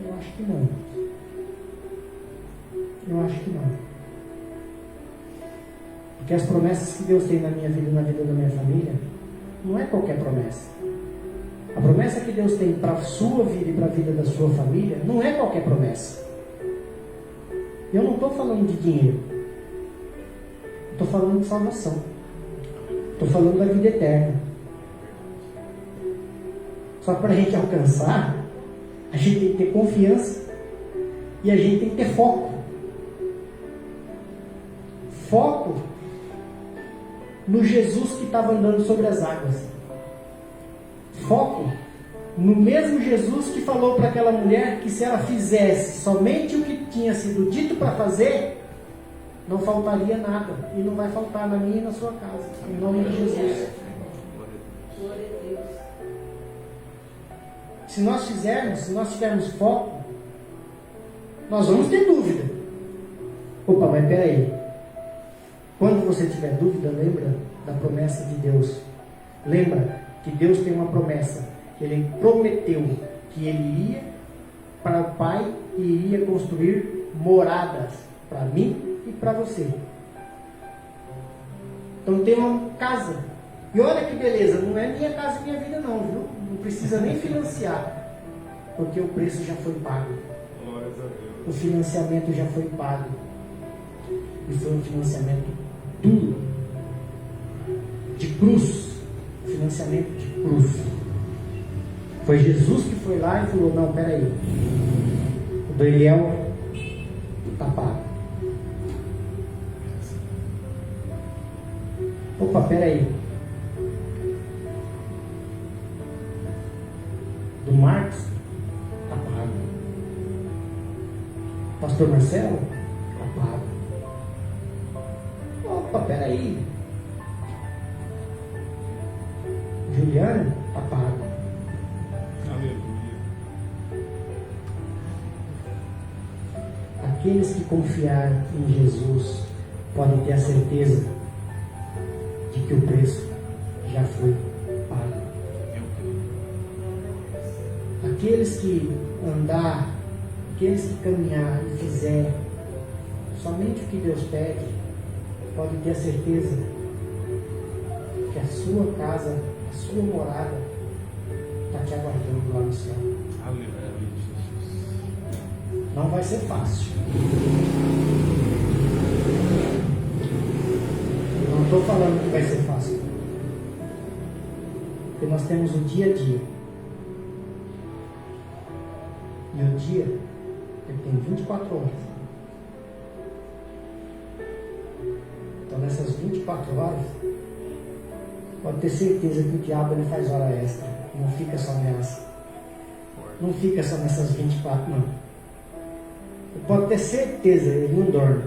Eu acho que não. Eu acho que não. Porque as promessas que Deus tem na minha vida e na vida da minha família não é qualquer promessa. A promessa que Deus tem para a sua vida e para a vida da sua família não é qualquer promessa. Eu não estou falando de dinheiro. Estou falando de salvação. Estou falando da vida eterna. Só que para a gente alcançar, a gente tem que ter confiança e a gente tem que ter foco. Foco no Jesus que estava andando sobre as águas. Foco no mesmo Jesus que falou para aquela mulher que se ela fizesse somente o que tinha sido dito para fazer, não faltaria nada. E não vai faltar na minha e na sua casa. Em nome de Jesus. Glória a Deus. Se nós tivermos foco, nós vamos ter dúvida. Opa, mas peraí. Quando você tiver dúvida, lembra da promessa de Deus. Lembra que Deus tem uma promessa, que Ele prometeu que Ele iria para o Pai e iria construir moradas para mim e para você. Então tem uma casa. E olha que beleza, não é minha casa e minha vida não, viu? Não precisa nem financiar, porque o preço já foi pago. O financiamento já foi pago. E foi um financiamento duro, de cruz. Financiamento de cruz. Foi Jesus que foi lá e falou, não, peraí, o Daniel está pago. Opa, peraí, do Marcos está pago. Pastor Marcelo está pago. Opa, peraí, Juliano está pago. Aleluia. Aqueles que confiar em Jesus podem ter a certeza de que o preço já foi pago. Aqueles que andar, aqueles que caminhar e fizer somente o que Deus pede, podem ter a certeza que a sua casa, a sua morada está te aguardando lá no céu. Aleluia. Não vai ser fácil. Eu não estou falando que vai ser fácil. Porque nós temos o dia a dia. E o dia, ele tem 24 horas. Então nessas 24 horas, pode ter certeza que o diabo ele faz hora extra. Não fica só nessa. Não fica só nessas 24, não. Você pode ter certeza, ele não dorme.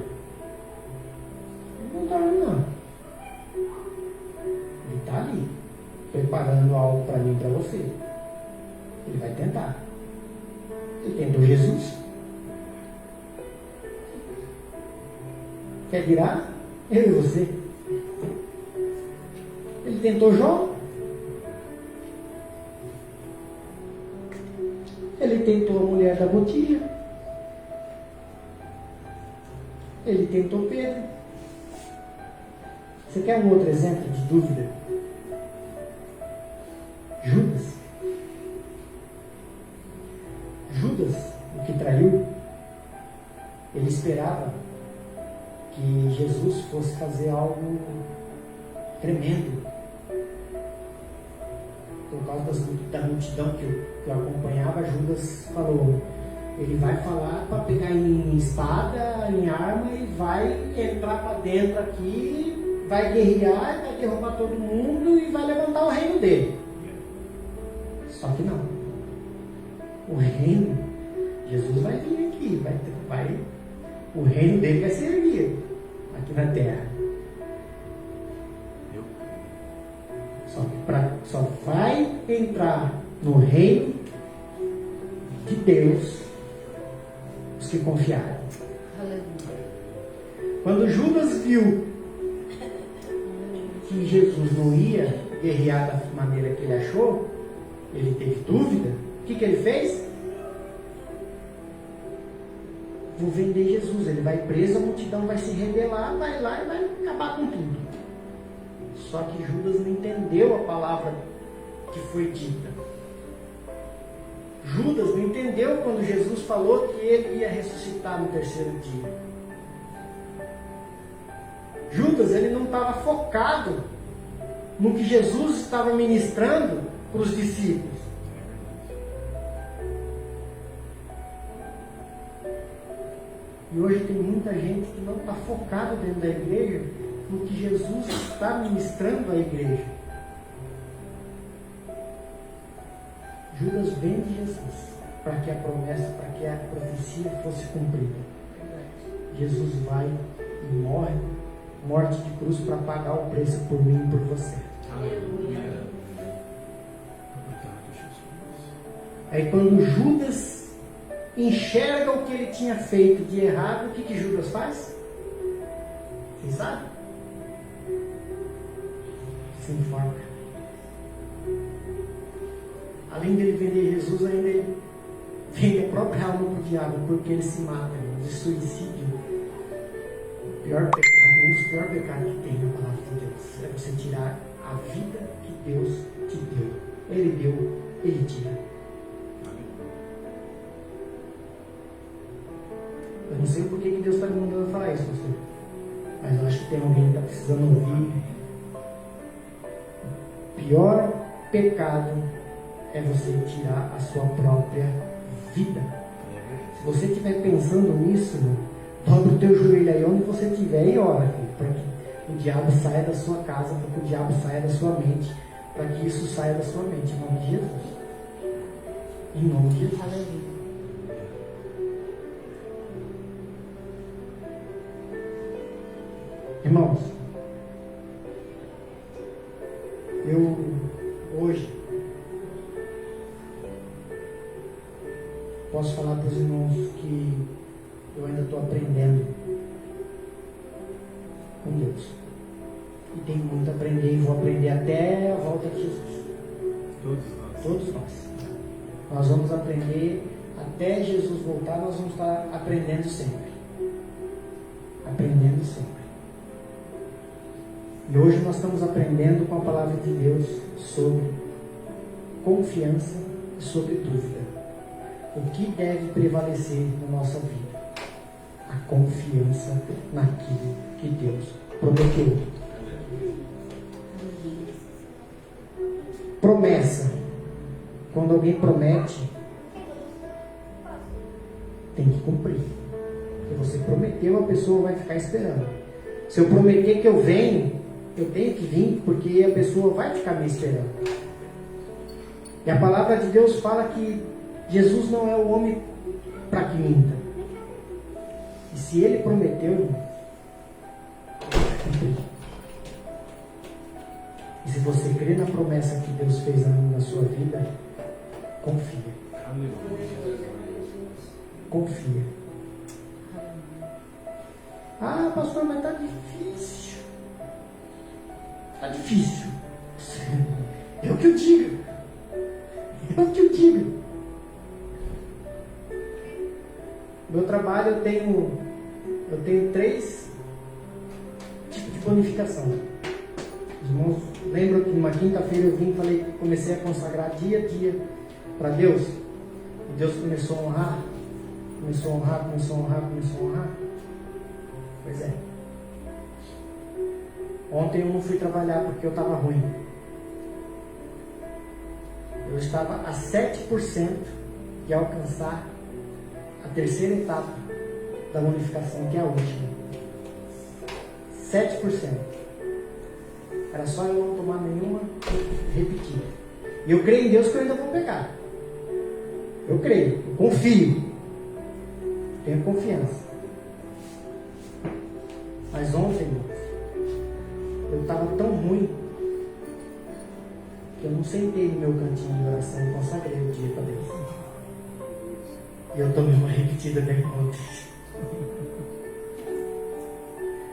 Ele não dorme, não. Ele está ali, preparando algo para mim e para você. Ele vai tentar. Ele tentou Jesus. Quer virar? Eu e você. Ele tentou Jó. Ele tentou a mulher da botia. Ele tentou Pedro. Você quer um outro exemplo de dúvida? Judas. Judas, o que traiu, ele esperava que Jesus fosse fazer algo tremendo. Por causa da multidão que o acompanhava, Judas falou: ele vai falar para pegar em espada, em arma, e vai entrar para dentro aqui, vai guerrear, vai derrubar todo mundo e vai levantar o reino dele. Só que não. O reino, Jesus vai vir aqui, o reino dele vai ser erguido aqui na terra. Só vai entrar no reino de Deus os que confiaram. Quando Judas viu que Jesus não ia guerrear da maneira que ele achou, ele teve dúvida. O que ele fez? Vou vender Jesus. Ele vai preso, a multidão vai se rebelar, vai lá e vai acabar com tudo. Só que Judas não entendeu a palavra que foi dita. Judas não entendeu quando Jesus falou que ele ia ressuscitar no terceiro dia. Judas, ele não estava focado no que Jesus estava ministrando para os discípulos. E hoje tem muita gente que não está focada dentro da igreja no que Jesus está ministrando à igreja. Judas vende Jesus para que a promessa, para que a profecia fosse cumprida. Jesus vai e morre, morte de cruz, para pagar o preço por mim e por você. Aí quando Judas enxerga o que ele tinha feito de errado, o que Judas faz? Vocês sabem? Se enforca. Além dele vender Jesus, ainda ele vende a própria alma para o diabo, porque ele se mata. De suicídio, o pior pecado, um dos piores pecados que tem na palavra de Deus é você tirar a vida que Deus te deu. Ele deu, ele tira. Eu não sei por que Deus está me mandando falar isso, pastor, mas eu acho que tem alguém que está precisando ouvir. O pior pecado é você tirar a sua própria vida. Se você estiver pensando nisso, dobra o teu joelho aí onde você estiver e ora, para que o diabo saia da sua casa, para que o diabo saia da sua mente, para que isso saia da sua mente, em nome de Jesus. Em nome de Jesus. Aleluia. Irmãos, eu hoje posso falar para os irmãos que eu ainda estou aprendendo com Deus. E tenho muito a aprender e vou aprender até a volta de Jesus. Todos nós. Nós vamos aprender até Jesus voltar, nós vamos estar aprendendo sempre. Aprendendo sempre. E hoje nós estamos aprendendo com a palavra de Deus sobre confiança e sobre dúvida. O que deve prevalecer na nossa vida? A confiança naquilo que Deus prometeu. Promessa. Quando alguém promete, tem que cumprir. Se você prometeu, a pessoa vai ficar esperando. Se eu prometer que eu venho, eu tenho que vir, porque a pessoa vai ficar me esperando. E a palavra de Deus fala que Jesus não é o homem para que minta. E se ele prometeu, ele vai cumprir. E se você crê na promessa que Deus fez na sua vida, confia. Confia. Ah, pastor, mas está difícil. Está difícil. Eu que o digo. Eu que o digo. Meu trabalho eu tenho 3 tipos de bonificação. Os irmãos lembram que numa quinta-feira eu vim e falei, comecei a consagrar dia a dia para Deus. E Deus começou a honrar. Começou a honrar. Pois é. Ontem eu não fui trabalhar porque eu estava ruim. Eu estava a 7% de alcançar a 3ª etapa da bonificação, que é a última. 7%. Era só eu não tomar nenhuma repetida. E eu creio em Deus que eu ainda vou pegar. Eu creio, eu confio. Tenho confiança. Mas ontem, eu estava tão ruim que eu não sentei no meu cantinho de oração e consagrei o dia para Deus. E eu tomei uma repetida bem conta.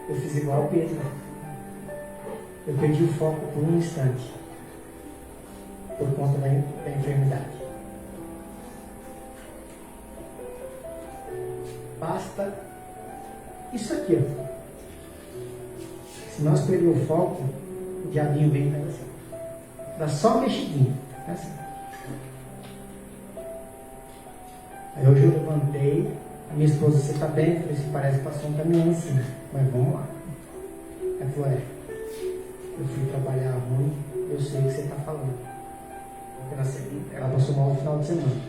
Eu fiz igual o Pedro. Eu perdi o foco por um instante. Por conta da enfermidade. Basta isso aqui, ó. Se nós perdermos o foco, o diabinho vem e faz assim. Dá só uma mexidinha. Assim. Aí hoje eu levantei, a minha esposa, você está bem? Eu falei, se parece que passou um caminhão em cima. Mas vamos lá. Ela falou, eu fui trabalhar ruim, eu sei o que você está falando. Ela passou mal no final de semana.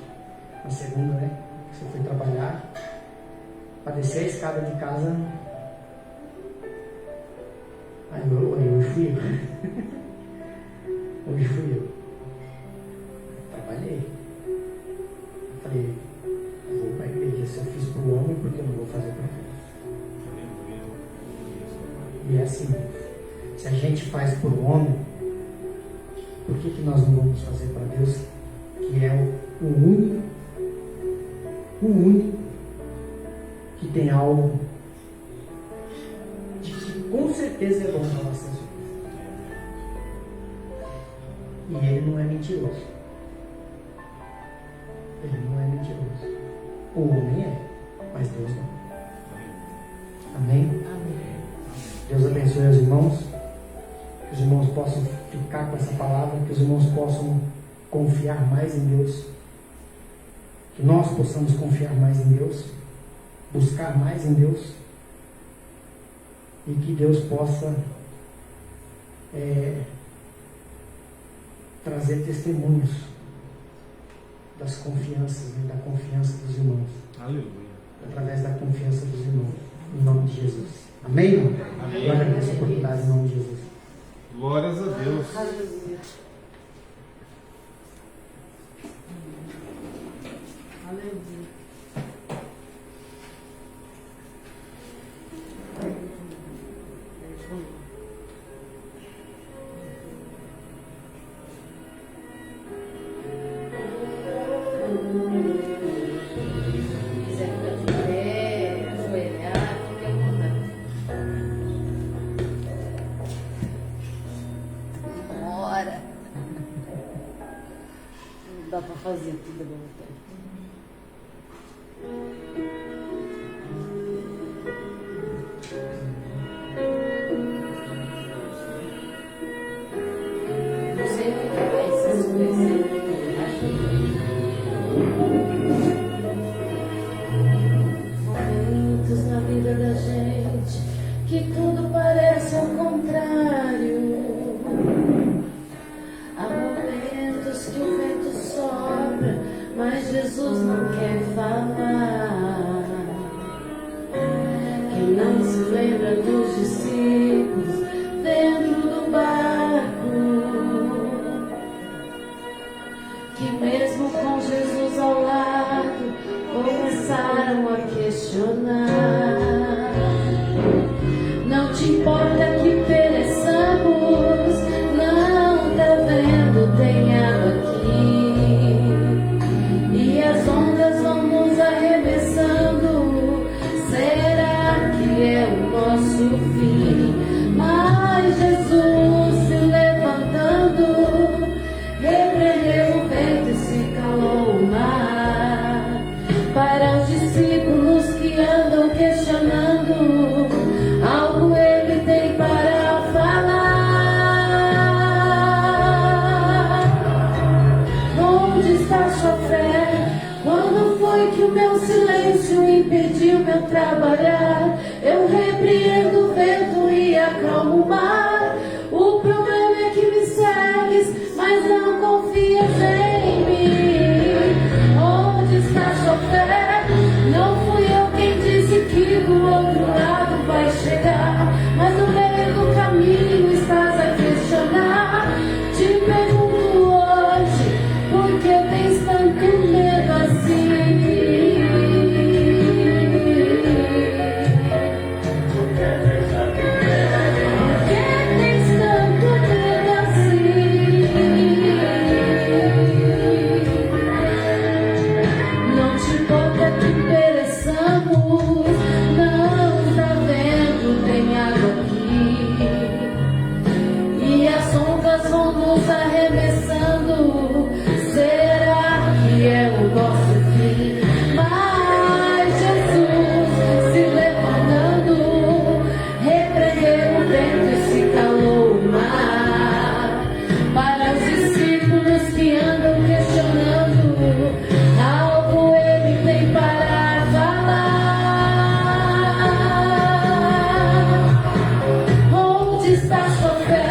Na segunda, né? Você foi trabalhar, para descer a escada de casa. Aí hoje fui eu. Hoje fui eu. Trabalhei. Eu falei, eu vou para a igreja. Se eu fiz para o homem, porque eu não vou fazer para Deus? E é assim, se a gente faz para o homem, por que nós não vamos fazer para Deus, que é o único que tem algo de que com certeza é bom para nossas vidas. E ele não é mentiroso. Ele não é mentiroso. O homem é, mas Deus não. Amém? Amém. Deus abençoe os irmãos. Que os irmãos possam ficar com essa palavra. Que os irmãos possam confiar mais em Deus. Que nós possamos confiar mais em Deus. Buscar mais em Deus. E que Deus possa trazer testemunhos das confianças, da confiança dos irmãos. Aleluia. Através da confiança dos irmãos. Em nome de Jesus. Amém, irmão? Amém. Eu agradeço a oportunidade em nome de Jesus. Glórias a Deus. Aleluia. Aleluia. Dá para fazer tudo à vontade. Não sei o que é essas coisas. Momentos na vida da gente que tudo parece ao contrário. Há momentos que o vento sopra, mas Jesus não quer falar. Quem não se lembra dos discípulos dentro do barco, que mesmo com Jesus ao lado começaram a questionar. Não te importa que pereçamos, não tá vendo, tem água aqui e as ondas vão nos arremessando. Será que é o fosse o fim. Mas Jesus se levantando, repreendeu o vento e se calou o mar. Para os discípulos que andam questionando, algo ele tem para falar. Onde está sua fé? Quando foi que o meu silêncio impediu meu trabalhar? Eu repreendo o vento e acalmo o mar. O problema é que me segues, mas não confias em mim. Onde está sua fé? Não fui eu quem disse que do outro lado vai chegar, mas no meio do caminho estás a questionar. Te pergunto hoje, por que tens tanto medo assim? Por que tens tanto medo assim? Não te importa que pereçamos, não está vendo, tem água aqui, e as ondas vão nos arremessando. Será que é o nosso fim? Mas Jesus se levantando, repreendeu o vento e se calou o mar. Para os discípulos que andam questionando, algo ele tem para falar. Onde está sua fé?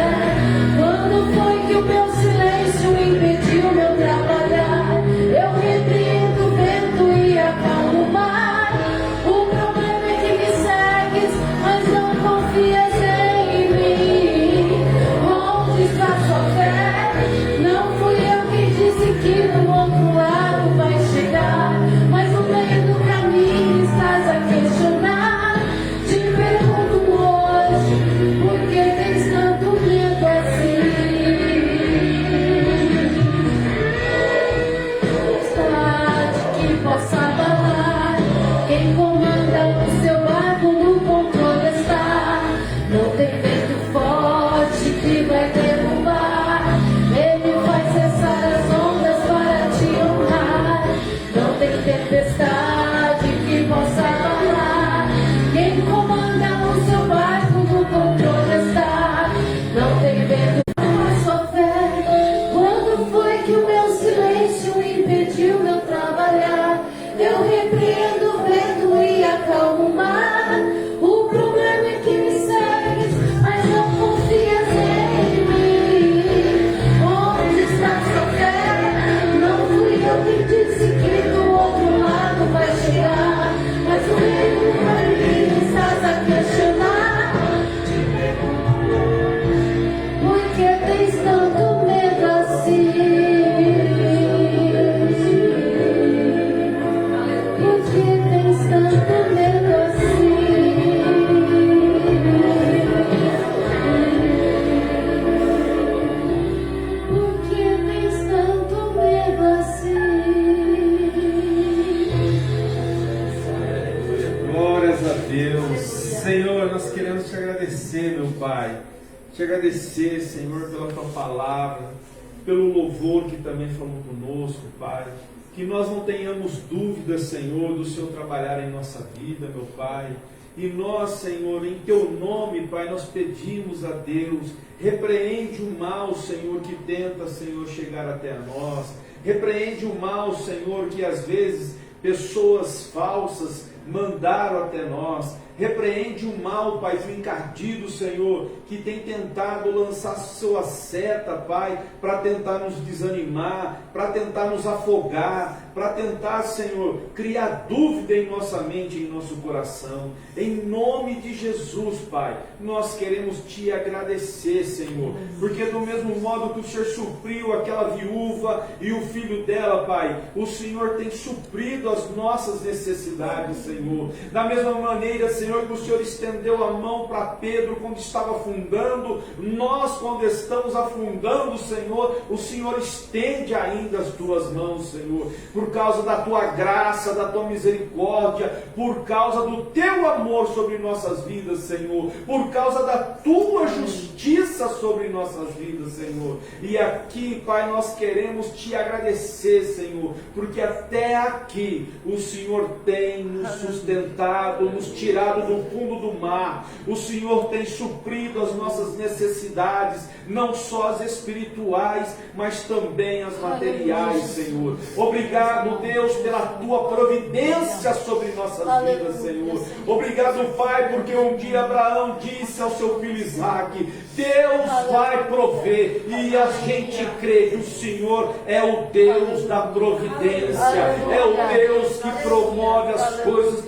Quando foi que o meu silêncio impediu meu trabalhar? Eu repreendo o vento e acalmo o mar. O problema é que me segues, mas não confias em mim. Onde está sua fé? Não fui eu quem disse que do outro lado vai chegar, mas no meio do caminho estás a questionar. Te pergunto hoje, por que tens tanto medo assim? Tempestade que possa abalar, quem comanda o seu barco no controle está. Não tem vento forte que vai derrubar, ele vai cessar as ondas para te honrar. Não tem tempestade que possa abalar, quem comanda o seu barco no controle está. Não tem vento. Sua fé, quando foi que o meu silêncio impediu meu trabalhar? Eu repreendo o vento e acalmo o mar. O problema é que me segues, mas não confias em mim. Onde está sua fé? Não fui eu quem disse que do outro lado vai chegar, mas no meio do caminho estás a questionar. Por que tens tanto medo assim? Por que tens tanto medo assim? Por que tens tanto medo assim? Glórias a Deus. Senhor, nós queremos te agradecer, meu Pai. Te agradecer, Senhor, pela tua palavra, pelo louvor que também falou conosco, Pai. Que nós não tenhamos dúvidas, Senhor, do Seu trabalhar em nossa vida, meu Pai. E nós, Senhor, em Teu nome, Pai, nós pedimos a Deus, repreende o mal, Senhor, que tenta, Senhor, chegar até nós. Repreende o mal, Senhor, que às vezes pessoas falsas mandaram até nós. Repreende o mal, Paizinho encardido, Senhor, que tem tentado lançar sua seta, Pai, para tentar nos desanimar, para tentar nos afogar, para tentar, Senhor, criar dúvida em nossa mente, em nosso coração. Em nome de Jesus, Pai, nós queremos Te agradecer, Senhor, porque do mesmo modo que o Senhor supriu aquela viúva e o filho dela, Pai, o Senhor tem suprido as nossas necessidades, Senhor. Da mesma maneira, Senhor, que o Senhor estendeu a mão para Pedro quando estava afundando. Nós, quando estamos afundando, Senhor, o Senhor estende ainda as tuas mãos, Senhor, por causa da tua graça, da tua misericórdia, por causa do teu amor sobre nossas vidas, Senhor, por causa da tua justiça sobre nossas vidas, Senhor. E aqui, Pai, nós queremos te agradecer, Senhor, porque até aqui o Senhor tem nos sustentado, nos tirado do fundo do mar. O Senhor tem suprido as nossas necessidades, não só as espirituais, mas também as materiais, Senhor. Obrigado, Deus, pela tua providência sobre nossas vidas, Senhor. Obrigado, Pai, porque um dia Abraão disse ao seu filho Isaque: Deus vai prover, e a gente crê que o Senhor é o Deus da providência, é o Deus que promove as coisas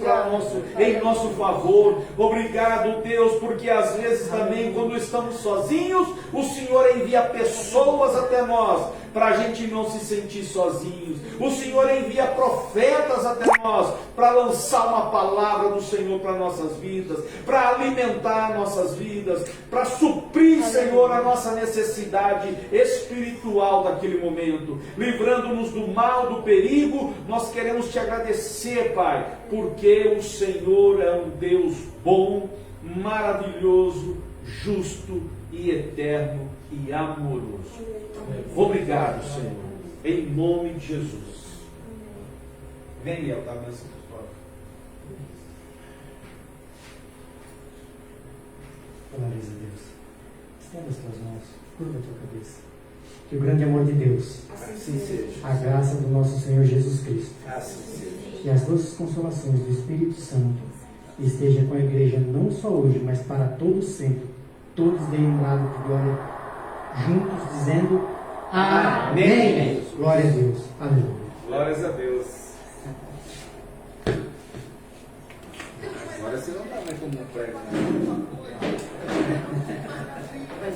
em nosso favor. Obrigado, Deus, porque às vezes também, quando estamos sozinhos, o Senhor envia pessoas até nós, para a gente não se sentir sozinhos. O Senhor envia profetas até nós, para lançar uma palavra do Senhor para nossas vidas, para alimentar nossas vidas, para suprir, Senhor, a nossa necessidade espiritual daquele momento, livrando-nos do mal, do perigo. Nós queremos te agradecer, Pai, porque o Senhor é um Deus bom, maravilhoso, justo e eterno e amoroso. Obrigado, Senhor, em nome de Jesus. Vem, Liel, tá bênção pessoal. Glória a Deus. Estenda as tuas mãos, curva a tua cabeça. Que o grande amor de Deus, Assim seja. a graça do nosso Senhor Jesus Cristo Assim seja. e as doces consolações do Espírito Santo esteja com a igreja não só hoje, mas para todos sempre. Todos deem um lado de glória juntos, dizendo amém. Glória a Deus. Aleluia. Glórias a Deus. Agora você não está mais como um prego, né? Vai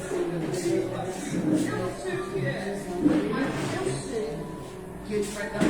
ser